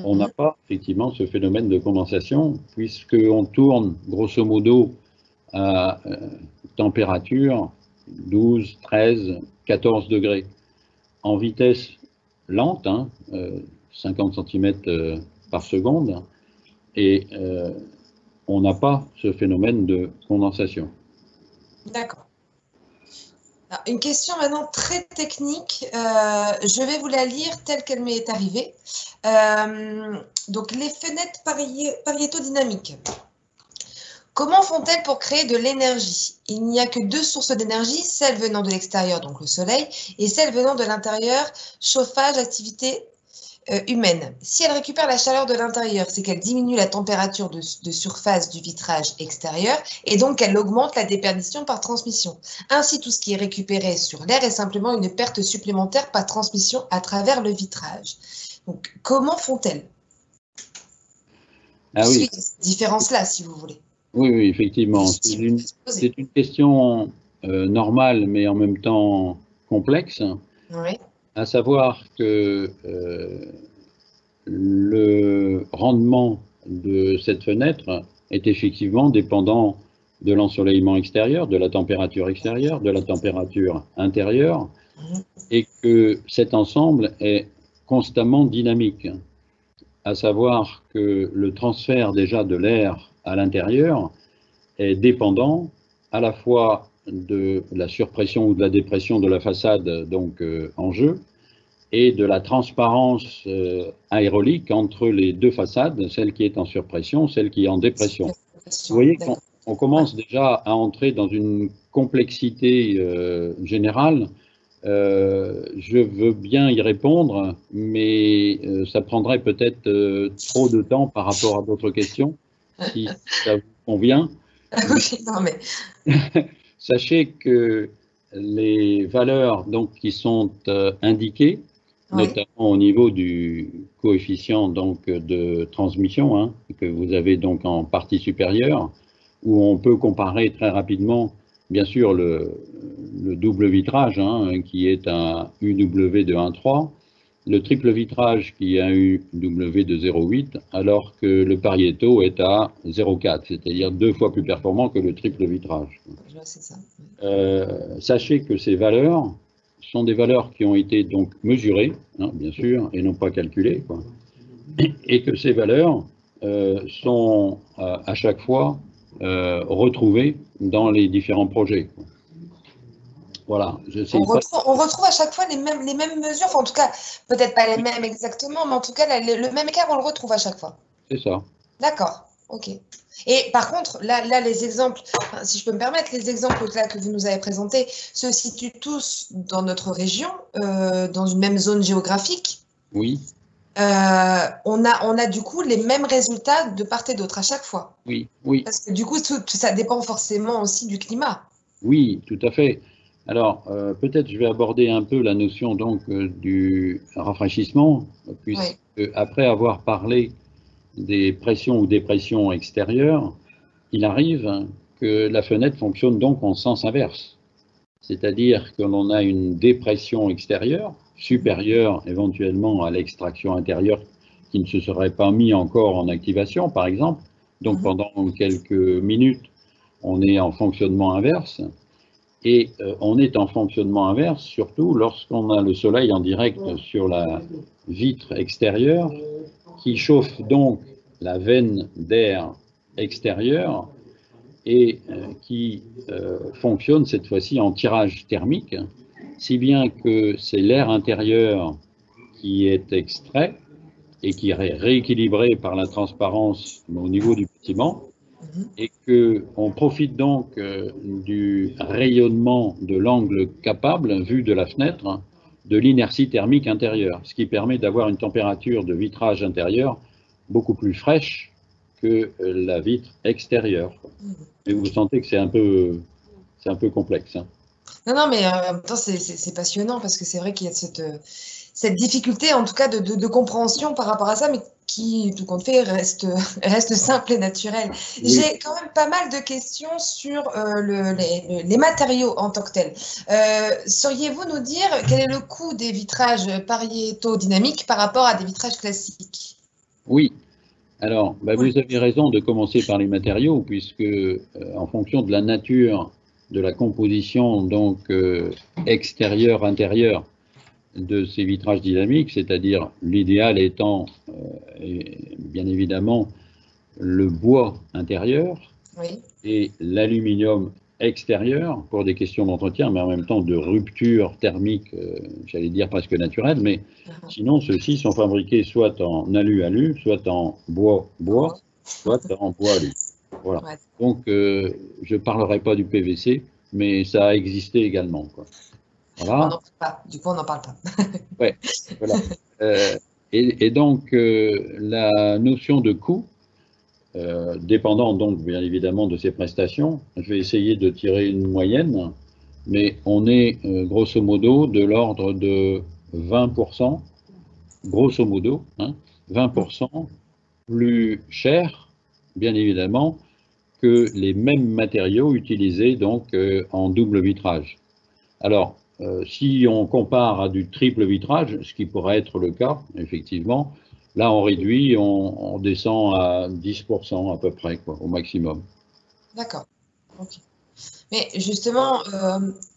on n'a pas effectivement ce phénomène de condensation, puisqu'on tourne grosso modo à température 12, 13, 14 degrés, en vitesse lente, 50 cm par seconde, et on n'a pas ce phénomène de condensation. D'accord. Alors, une question maintenant très technique. Je vais vous la lire telle qu'elle m'est arrivée. Donc, les fenêtres pariétodynamiques. Comment font-elles pour créer de l'énergie? Il n'y a que deux sources d'énergie, celle venant de l'extérieur, donc le soleil, et celle venant de l'intérieur, chauffage, activité humaine. Si elle récupère la chaleur de l'intérieur, c'est qu'elle diminue la température de surface du vitrage extérieur et donc elle augmente la déperdition par transmission. Ainsi, tout ce qui est récupéré sur l'air est simplement une perte supplémentaire par transmission à travers le vitrage. Donc, comment font-elles? Ah oui. Cette différence-là, si vous voulez. Oui, oui, effectivement. C'est une question normale, mais en même temps complexe. Oui. À savoir que le rendement de cette fenêtre est effectivement dépendant de l'ensoleillement extérieur, de la température extérieure, de la température intérieure, et que cet ensemble est constamment dynamique. À savoir que le transfert déjà de l'air à l'intérieur est dépendant à la fois de la surpression ou de la dépression de la façade donc en jeu et de la transparence aérolique entre les deux façades, celle qui est en surpression, celle qui est en dépression. Vous voyez qu'on commence déjà à entrer dans une complexité générale. Je veux bien y répondre, mais ça prendrait peut-être trop de temps par rapport à d'autres questions, si ça vous convient. Oui, non, mais... Sachez que les valeurs donc, qui sont indiquées, oui, notamment au niveau du coefficient donc, de transmission, hein, que vous avez donc en partie supérieure, où on peut comparer très rapidement, bien sûr, le double vitrage, hein, qui est un UW de 1,3, le triple vitrage qui est un UW de 0,8, alors que le Pareto est à 0,4, c'est-à-dire 2 fois plus performant que le triple vitrage. C'est ça. Sachez que ces valeurs sont des valeurs qui ont été donc mesurées, hein, bien sûr, et non pas calculées, quoi. Et que ces valeurs sont à chaque fois retrouvées dans les différents projets, quoi. Voilà. On retrouve à chaque fois les mêmes mesures, enfin, en tout cas, peut-être pas les mêmes exactement, mais en tout cas, le même écart, on le retrouve à chaque fois. C'est ça. D'accord, ok. Et par contre, là, les exemples, si je peux me permettre, les exemples là que vous nous avez présentés se situent tous dans notre région, dans une même zone géographique. Oui. On a du coup les mêmes résultats de part et d'autre à chaque fois. Oui, oui. Parce que du coup, tout ça dépend forcément aussi du climat. Oui, tout à fait. Alors, peut-être je vais aborder un peu la notion donc du rafraîchissement, puisque oui, après avoir parlé des pressions ou dépressions extérieures, il arrive que la fenêtre fonctionne donc en sens inverse. C'est-à-dire que l'on a une dépression extérieure, supérieure éventuellement à l'extraction intérieure qui ne se serait pas mis encore en activation, par exemple. Donc pendant quelques minutes, on est en fonctionnement inverse. Et on est en fonctionnement inverse, surtout lorsqu'on a le soleil en direct sur la vitre extérieure, qui chauffe donc la veine d'air extérieur et qui fonctionne cette fois-ci en tirage thermique, si bien que c'est l'air intérieur qui est extrait et qui est rééquilibré par la transparence au niveau du bâtiment, et qu'on profite donc du rayonnement de l'angle capable, vu de la fenêtre, de l'inertie thermique intérieure, ce qui permet d'avoir une température de vitrage intérieur beaucoup plus fraîche que la vitre extérieure. Et vous sentez que c'est un peu complexe. Hein. Non, mais en même temps, c'est passionnant parce que c'est vrai qu'il y a cette difficulté, en tout cas, de compréhension par rapport à ça, mais qui, tout compte fait, reste simple et naturel. Oui. J'ai quand même pas mal de questions sur les matériaux en tant que tels. Sauriez-vous nous dire quel est le coût des vitrages pariétodynamiques par rapport à des vitrages classiques? Oui. Alors, vous avez raison de commencer par les matériaux, puisque en fonction de la nature de la composition donc extérieure-intérieure de ces vitrages dynamiques, c'est-à-dire l'idéal étant bien évidemment le bois intérieur, oui, et l'aluminium extérieurs pour des questions d'entretien, mais en même temps de rupture thermique, j'allais dire presque naturelle, mais sinon ceux-ci sont fabriqués soit en alu-alu, soit en bois-bois, soit en bois-alu. Voilà. Ouais. Donc je ne parlerai pas du PVC, mais ça a existé également, quoi. Voilà. On n'en parle pas, du coup on n'en parle pas. Ouais, voilà. Et donc la notion de coût, dépendant donc bien évidemment de ses prestations, je vais essayer de tirer une moyenne, mais on est grosso modo de l'ordre de 20%, grosso modo, hein, 20% plus cher, bien évidemment, que les mêmes matériaux utilisés donc en double vitrage. Alors, si on compare à du triple vitrage, ce qui pourrait être le cas, effectivement, là on réduit, on descend à 10% à peu près, quoi, au maximum. D'accord. Ok. Mais justement,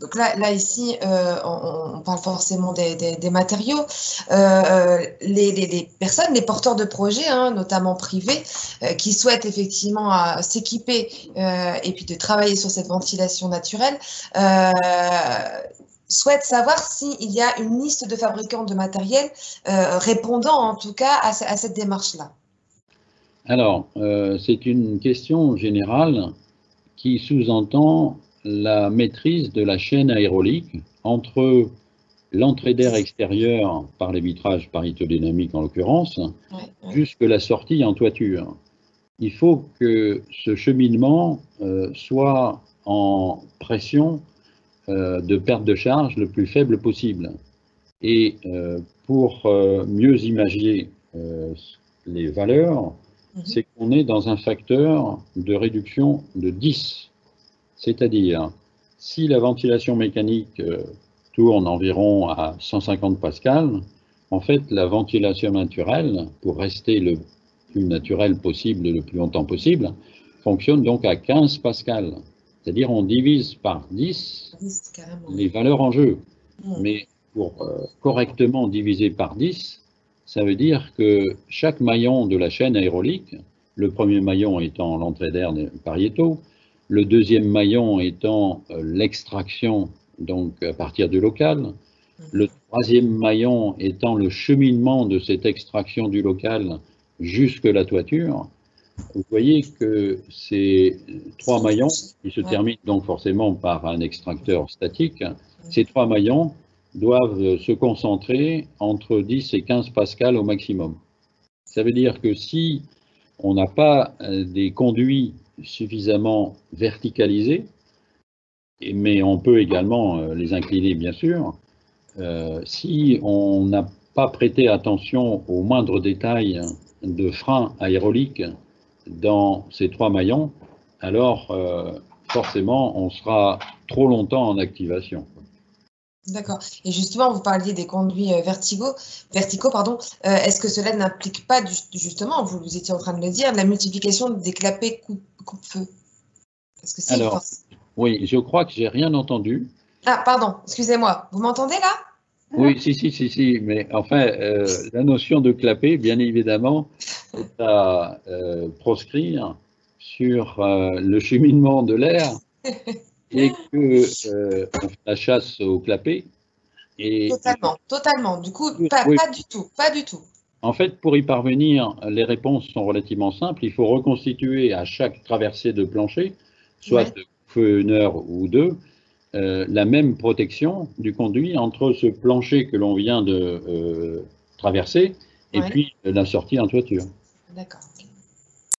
donc là ici, on parle forcément des matériaux. Les personnes, les porteurs de projets, hein, notamment privés, qui souhaitent effectivement s'équiper et puis de travailler sur cette ventilation naturelle, souhaitent savoir s'il y a une liste de fabricants de matériel répondant en tout cas à cette démarche-là. Alors, c'est une question générale qui sous-entend la maîtrise de la chaîne aérolique entre l'entrée d'air extérieure par les vitrages parithodynamiques en l'occurrence, jusque la sortie en toiture. Il faut que ce cheminement soit en pression de perte de charge le plus faible possible. Et pour mieux imaginer les valeurs, c'est qu'on est dans un facteur de réduction de 10. C'est-à-dire, si la ventilation mécanique tourne environ à 150 pascal, en fait, la ventilation naturelle, pour rester le plus naturelle possible, le plus longtemps possible, fonctionne donc à 15 pascal. C'est-à-dire, on divise par 10 les valeurs en jeu. Mais pour correctement diviser par 10, ça veut dire que chaque maillon de la chaîne aérolique, le premier maillon étant l'entrée d'air par Yeto, le deuxième maillon étant l'extraction, donc à partir du local, le troisième maillon étant le cheminement de cette extraction du local jusque la toiture. Vous voyez que ces trois maillons, qui se terminent donc forcément par un extracteur statique, ces trois maillons doivent se concentrer entre 10 et 15 pascal au maximum. Ça veut dire que si on n'a pas des conduits suffisamment verticalisés, mais on peut également les incliner bien sûr, si on n'a pas prêté attention aux moindres détails de frein aérolique dans ces trois maillons, alors forcément on sera trop longtemps en activation. D'accord. Et justement, vous parliez des conduits verticaux, pardon. Est-ce que cela n'implique pas justement, vous étiez en train de le dire, la multiplication des clapets coupe-feu? Parce que si, alors, oui, je crois que j'ai rien entendu. Ah, pardon, excusez-moi. Vous m'entendez là? Oui, si, mais enfin, la notion de clapet, bien évidemment, est à proscrire sur le cheminement de l'air et que on fait la chasse au clapet. Et totalement. Du coup, oui. pas du tout. En fait, pour y parvenir, les réponses sont relativement simples. Il faut reconstituer à chaque traversée de plancher, soit de feu 1 heure ou 2, la même protection du conduit entre ce plancher que l'on vient de traverser et puis la sortie en toiture. D'accord.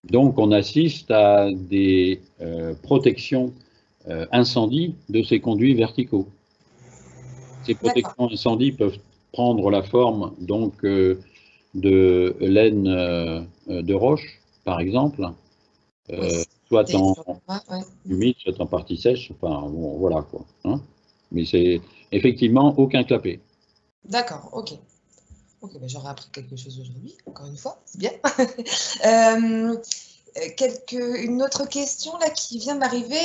Donc, on assiste à des protections incendie de ces conduits verticaux. Ces protections incendie peuvent prendre la forme donc de laine de roche, par exemple, soit en humide, soit en partie sèche. Enfin, bon, voilà quoi. Hein. Mais c'est effectivement aucun clapet. D'accord, ok. Ok, ben j'aurais appris quelque chose aujourd'hui, encore une fois, c'est bien. Une autre question là qui vient d'arriver.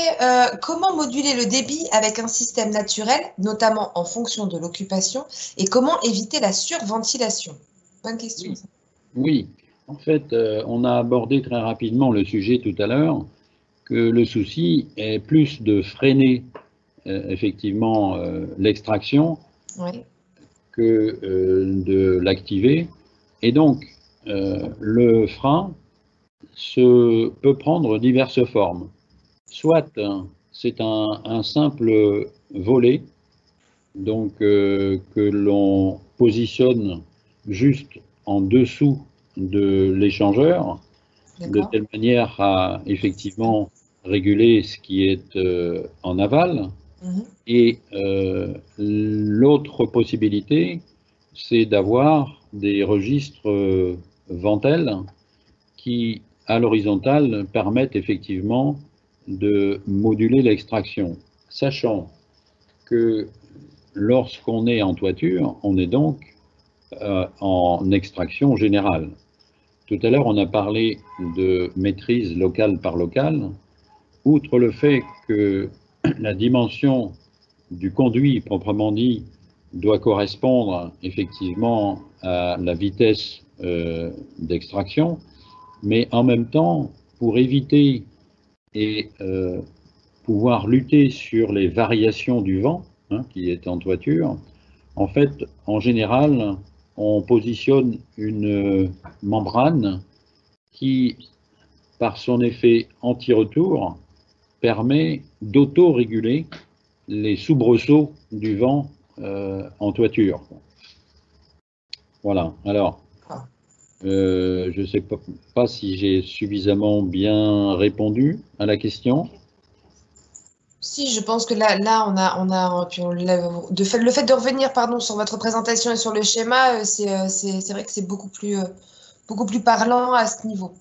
Comment moduler le débit avec un système naturel, notamment en fonction de l'occupation, et comment éviter la surventilation? Bonne question. Oui, en fait, on a abordé très rapidement le sujet tout à l'heure, que le souci est plus de freiner effectivement l'extraction Oui. que de l'activer. Et donc, le frein peut prendre diverses formes. Soit c'est un simple volet, donc que l'on positionne juste en dessous de l'échangeur, de telle manière à effectivement réguler ce qui est en aval. Et l'autre possibilité, c'est d'avoir des registres Ventel qui, à l'horizontale, permettent effectivement de moduler l'extraction, sachant que lorsqu'on est en toiture, on est donc en extraction générale. Tout à l'heure, on a parlé de maîtrise locale par locale. Outre le fait que la dimension du conduit, proprement dit, doit correspondre effectivement à la vitesse d'extraction, mais en même temps, pour éviter et pouvoir lutter sur les variations du vent, qui est en toiture, en fait, en général, on positionne une membrane qui, par son effet anti-retour, permet d'auto-réguler les soubresauts du vent en toiture. Voilà. Alors, je ne sais pas si j'ai suffisamment bien répondu à la question. Si, je pense que là le fait de revenir, pardon, sur votre présentation et sur le schéma, c'est vrai que c'est beaucoup plus parlant à ce niveau.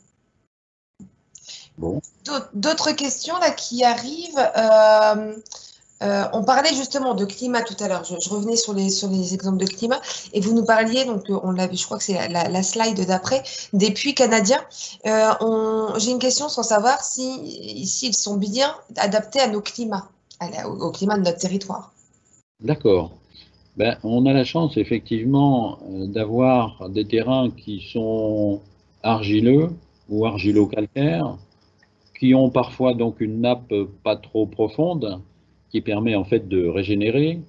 Bon. D'autres questions là qui arrivent. On parlait justement de climat tout à l'heure. Je revenais sur les exemples de climat et vous nous parliez, donc on l'avait, je crois que c'est la slide d'après, des puits canadiens. J'ai une question sans savoir si ils sont bien adaptés à nos climats, au climat de notre territoire. D'accord. Ben, on a la chance effectivement d'avoir des terrains qui sont argileux ou argilo-calcaires, qui ont parfois donc une nappe pas trop profonde, qui permet en fait de régénérer,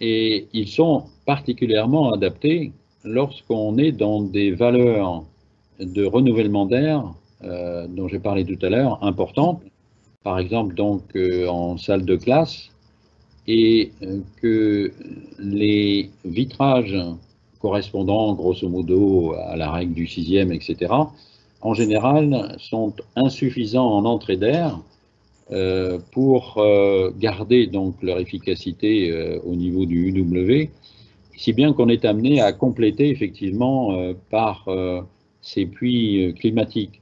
et ils sont particulièrement adaptés lorsqu'on est dans des valeurs de renouvellement d'air dont j'ai parlé tout à l'heure, importantes, par exemple donc en salle de classe, et que les vitrages correspondant grosso modo à la règle du 6e, etc., en général sont insuffisants en entrée d'air pour garder donc leur efficacité au niveau du UW, si bien qu'on est amené à compléter effectivement par ces puits climatiques.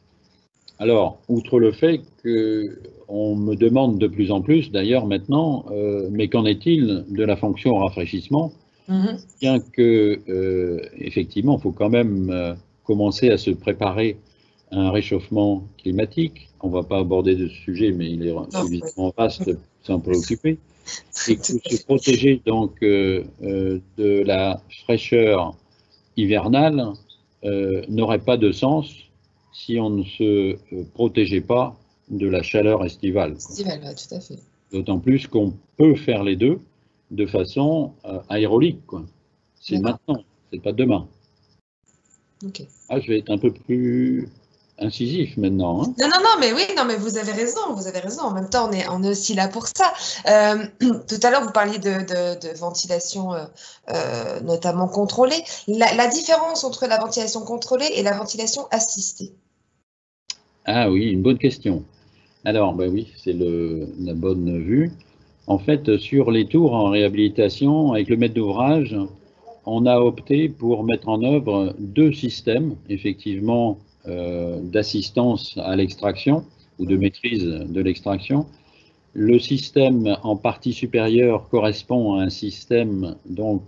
Alors, outre le fait qu'on me demande de plus en plus, d'ailleurs maintenant, mais qu'en est-il de la fonction rafraîchissement, bien que, effectivement, il faut quand même commencer à se préparer à un réchauffement climatique. On ne va pas aborder de ce sujet, mais il est suffisamment vaste sans préoccuper. Et que se protéger donc de la fraîcheur hivernale n'aurait pas de sens si on ne se protégeait pas de la chaleur estivale. Estivale, ouais, tout à fait. D'autant plus qu'on peut faire les deux de façon aérolique. C'est maintenant, c'est pas demain. Okay. Ah, je vais être un peu plus incisif maintenant. Hein. Non, mais oui, non, mais vous avez raison. En même temps, on est aussi là pour ça. Tout à l'heure, vous parliez de ventilation notamment contrôlée. La différence entre la ventilation contrôlée et la ventilation assistée? Ah oui, une bonne question. Alors, ben oui, c'est la bonne vue. En fait, sur les tours en réhabilitation, avec le maître d'ouvrage, on a opté pour mettre en œuvre deux systèmes, effectivement, d'assistance à l'extraction ou de maîtrise de l'extraction. Le système en partie supérieure correspond à un système donc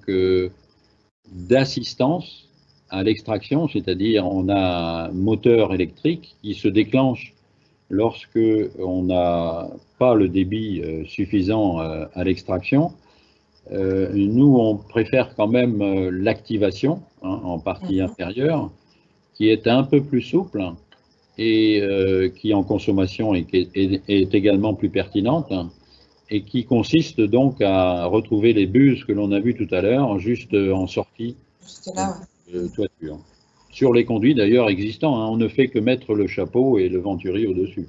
d'assistance à l'extraction, c'est-à-dire on a un moteur électrique qui se déclenche lorsque on n'a pas le débit suffisant à l'extraction. Nous, on préfère quand même l'activation en partie inférieure, qui est un peu plus souple et qui en consommation est également plus pertinente, hein, et qui consiste donc à retrouver les buses que l'on a vues tout à l'heure, juste en sortie Là, de toiture. Sur les conduits d'ailleurs existants, hein, on ne fait que mettre le chapeau et le venturi au-dessus.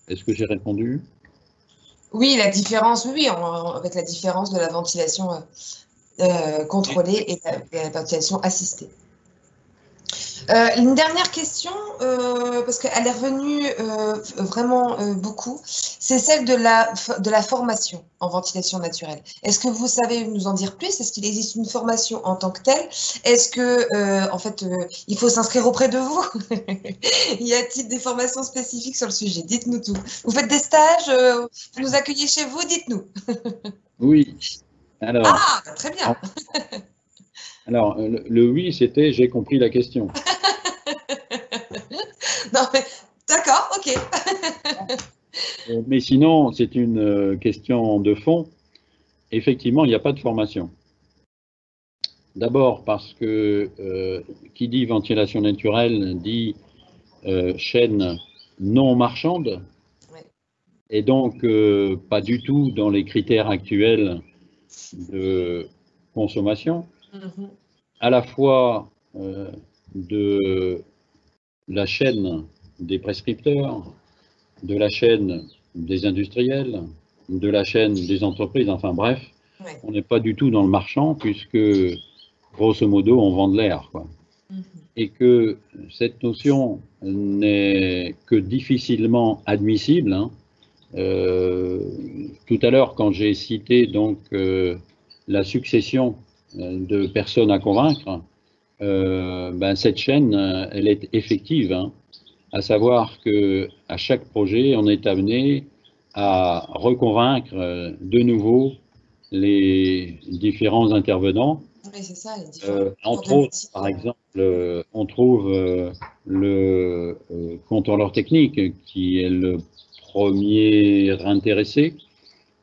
Est-ce que j'ai répondu? Oui, la différence, oui, avec la différence de la ventilation contrôlée et la ventilation assistée. Une dernière question, parce qu'elle est revenue vraiment beaucoup, c'est celle de la formation en ventilation naturelle. Est-ce que vous savez nous en dire plus? Est-ce qu'il existe une formation en tant que telle? Est-ce que, en fait, il faut s'inscrire auprès de vous? Y a-t-il des formations spécifiques sur le sujet? Dites-nous tout. Vous faites des stages? Vous nous accueillez chez vous? Dites-nous. Oui. Alors, ah, très bien. Alors, le oui, c'était j'ai compris la question. Non, mais d'accord, ok. Mais sinon, c'est une question de fond. Effectivement, il n'y a pas de formation. D'abord parce que qui dit ventilation naturelle dit chaîne non marchande, Ouais. et donc pas du tout dans les critères actuels de consommation, à la fois de la chaîne des prescripteurs, de la chaîne des industriels, de la chaîne des entreprises, enfin bref, Ouais. on n'est pas du tout dans le marchand puisque, grosso modo, on vend de l'air, quoi. Et que cette notion n'est que difficilement admissible, hein. Tout à l'heure, quand j'ai cité donc la succession de personnes à convaincre, ben, cette chaîne, elle est effective, hein, à savoir que à chaque projet, on est amené à reconvaincre de nouveau les différents intervenants. Oui, c'est ça. Entre autres, par exemple, on trouve le contrôleur technique qui est le premier intéressé,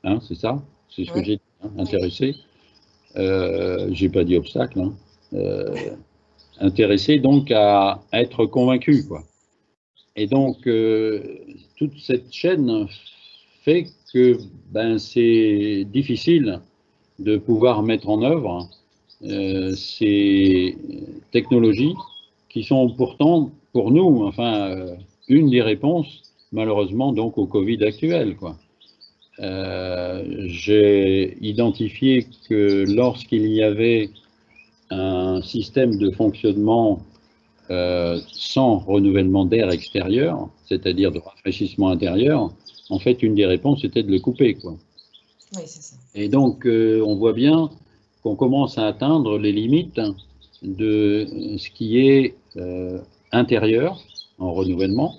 hein, c'est ça, c'est ce que j'ai dit, hein, intéressé. J'ai pas dit obstacle, hein. Intéressé donc à être convaincu, quoi. Et donc toute cette chaîne fait que ben, c'est difficile de pouvoir mettre en œuvre ces technologies qui sont pourtant pour nous, enfin, une des réponses malheureusement donc au Covid actuel, quoi. J'ai identifié que lorsqu'il y avait un système de fonctionnement sans renouvellement d'air extérieur, c'est-à-dire de rafraîchissement intérieur, en fait, une des réponses était de le couper, quoi. Oui, c'est ça. Et donc, on voit bien qu'on commence à atteindre les limites de ce qui est intérieur en renouvellement,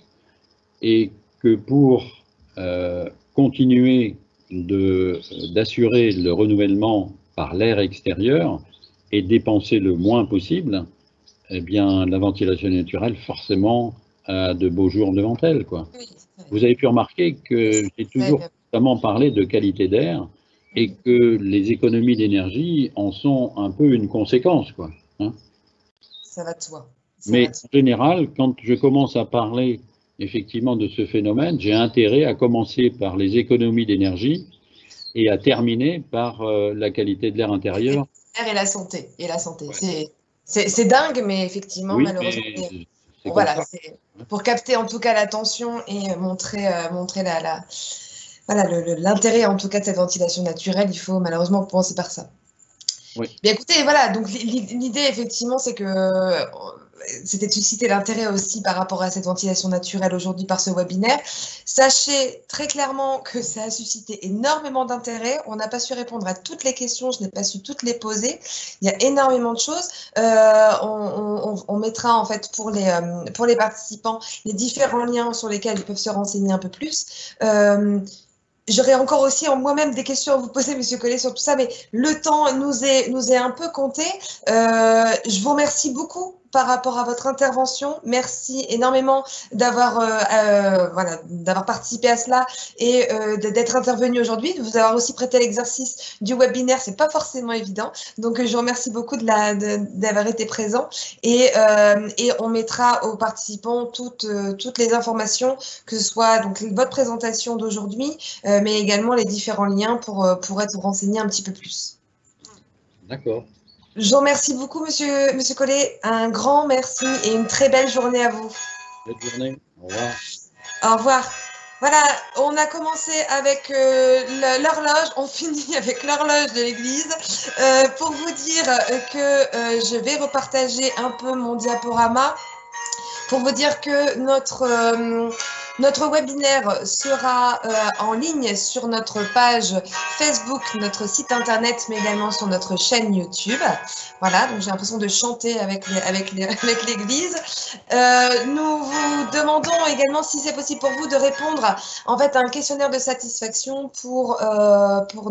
et que pour continuer d'assurer le renouvellement par l'air extérieur et dépenser le moins possible, eh bien, la ventilation naturelle, forcément, a de beaux jours devant elle, quoi. Oui, vous avez pu remarquer que j'ai toujours notamment parlé de qualité d'air et que les économies d'énergie en sont un peu une conséquence, quoi, hein. Ça va de soi. Mais en général, quand je commence à parler effectivement de ce phénomène, j'ai intérêt à commencer par les économies d'énergie et à terminer par la qualité de l'air intérieur. L'air et la santé. Et la santé. Ouais. C'est dingue, mais effectivement, oui, malheureusement, mais voilà, c'est pour capter en tout cas l'attention et montrer l'intérêt en tout cas de cette ventilation naturelle, il faut malheureusement commencer par ça. Oui. Bien écoutez, voilà, donc l'idée effectivement, c'est que c'était de susciter l'intérêt aussi par rapport à cette ventilation naturelle aujourd'hui par ce webinaire. Sachez très clairement que ça a suscité énormément d'intérêt. On n'a pas su répondre à toutes les questions, je n'ai pas su toutes les poser. Il y a énormément de choses. On mettra en fait pour les participants les différents liens sur lesquels ils peuvent se renseigner un peu plus. J'aurais encore aussi en moi-même des questions à vous poser, Monsieur Collet, sur tout ça, mais le temps nous est un peu compté. Je vous remercie beaucoup par rapport à votre intervention. Merci énormément d'avoir d'avoir participé à cela et d'être intervenu aujourd'hui, de vous avoir aussi prêté l'exercice du webinaire. C'est pas forcément évident. Donc, je vous remercie beaucoup d'avoir été présent et on mettra aux participants toutes les informations, que ce soit donc votre présentation d'aujourd'hui, mais également les différents liens pour être renseigné un petit peu plus. D'accord. Je vous remercie beaucoup, Monsieur Collet. Un grand merci et une très belle journée à vous. Bonne journée. Au revoir. Au revoir. Voilà, on a commencé avec l'horloge, on finit avec l'horloge de l'église. Pour vous dire que je vais repartager un peu mon diaporama, pour vous dire que notre webinaire sera en ligne sur notre page Facebook, notre site internet, mais également sur notre chaîne YouTube. Voilà, donc j'ai l'impression de chanter avec l'église. Nous vous demandons également, si c'est possible pour vous, de répondre en fait à un questionnaire de satisfaction pour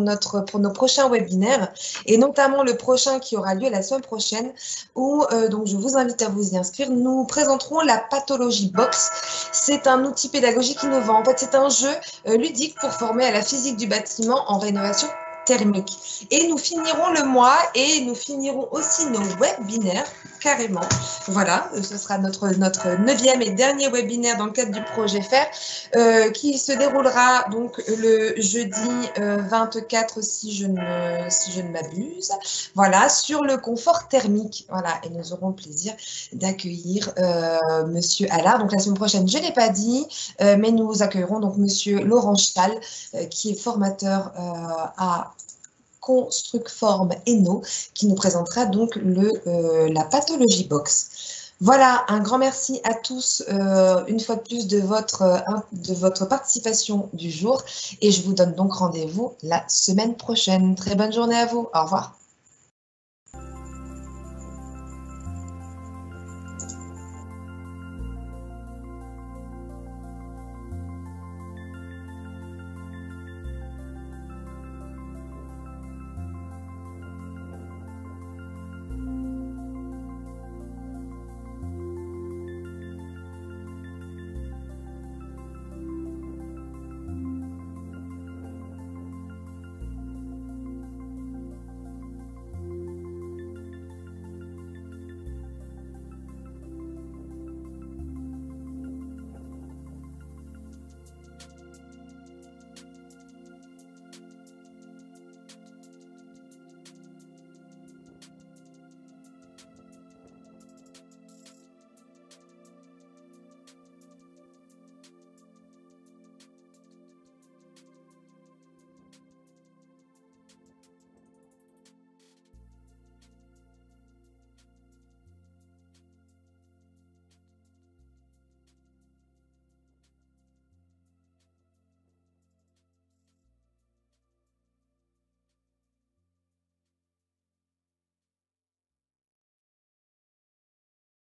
nos prochains webinaires, et notamment le prochain qui aura lieu la semaine prochaine, où donc je vous invite à vous y inscrire. Nous présenterons la Pathologie Box. C'est un outil pédagogique innovant. En fait, c'est un jeu ludique pour former à la physique du bâtiment en rénovation thermique. Et nous finirons le mois et nous finirons aussi nos webinaires carrément. Voilà, ce sera notre 9e et dernier webinaire dans le cadre du projet FAIR, qui se déroulera donc le jeudi 24 si je ne m'abuse. Voilà, sur le confort thermique. Voilà, et nous aurons le plaisir d'accueillir Monsieur Allard. Donc la semaine prochaine, je ne l'ai pas dit, mais nous accueillerons donc Monsieur Laurent Schall, qui est formateur à Construcform Eno, qui nous présentera donc la Pathologie Box. Voilà, un grand merci à tous, une fois de plus, de votre participation du jour, et je vous donne donc rendez-vous la semaine prochaine. Très bonne journée à vous, au revoir.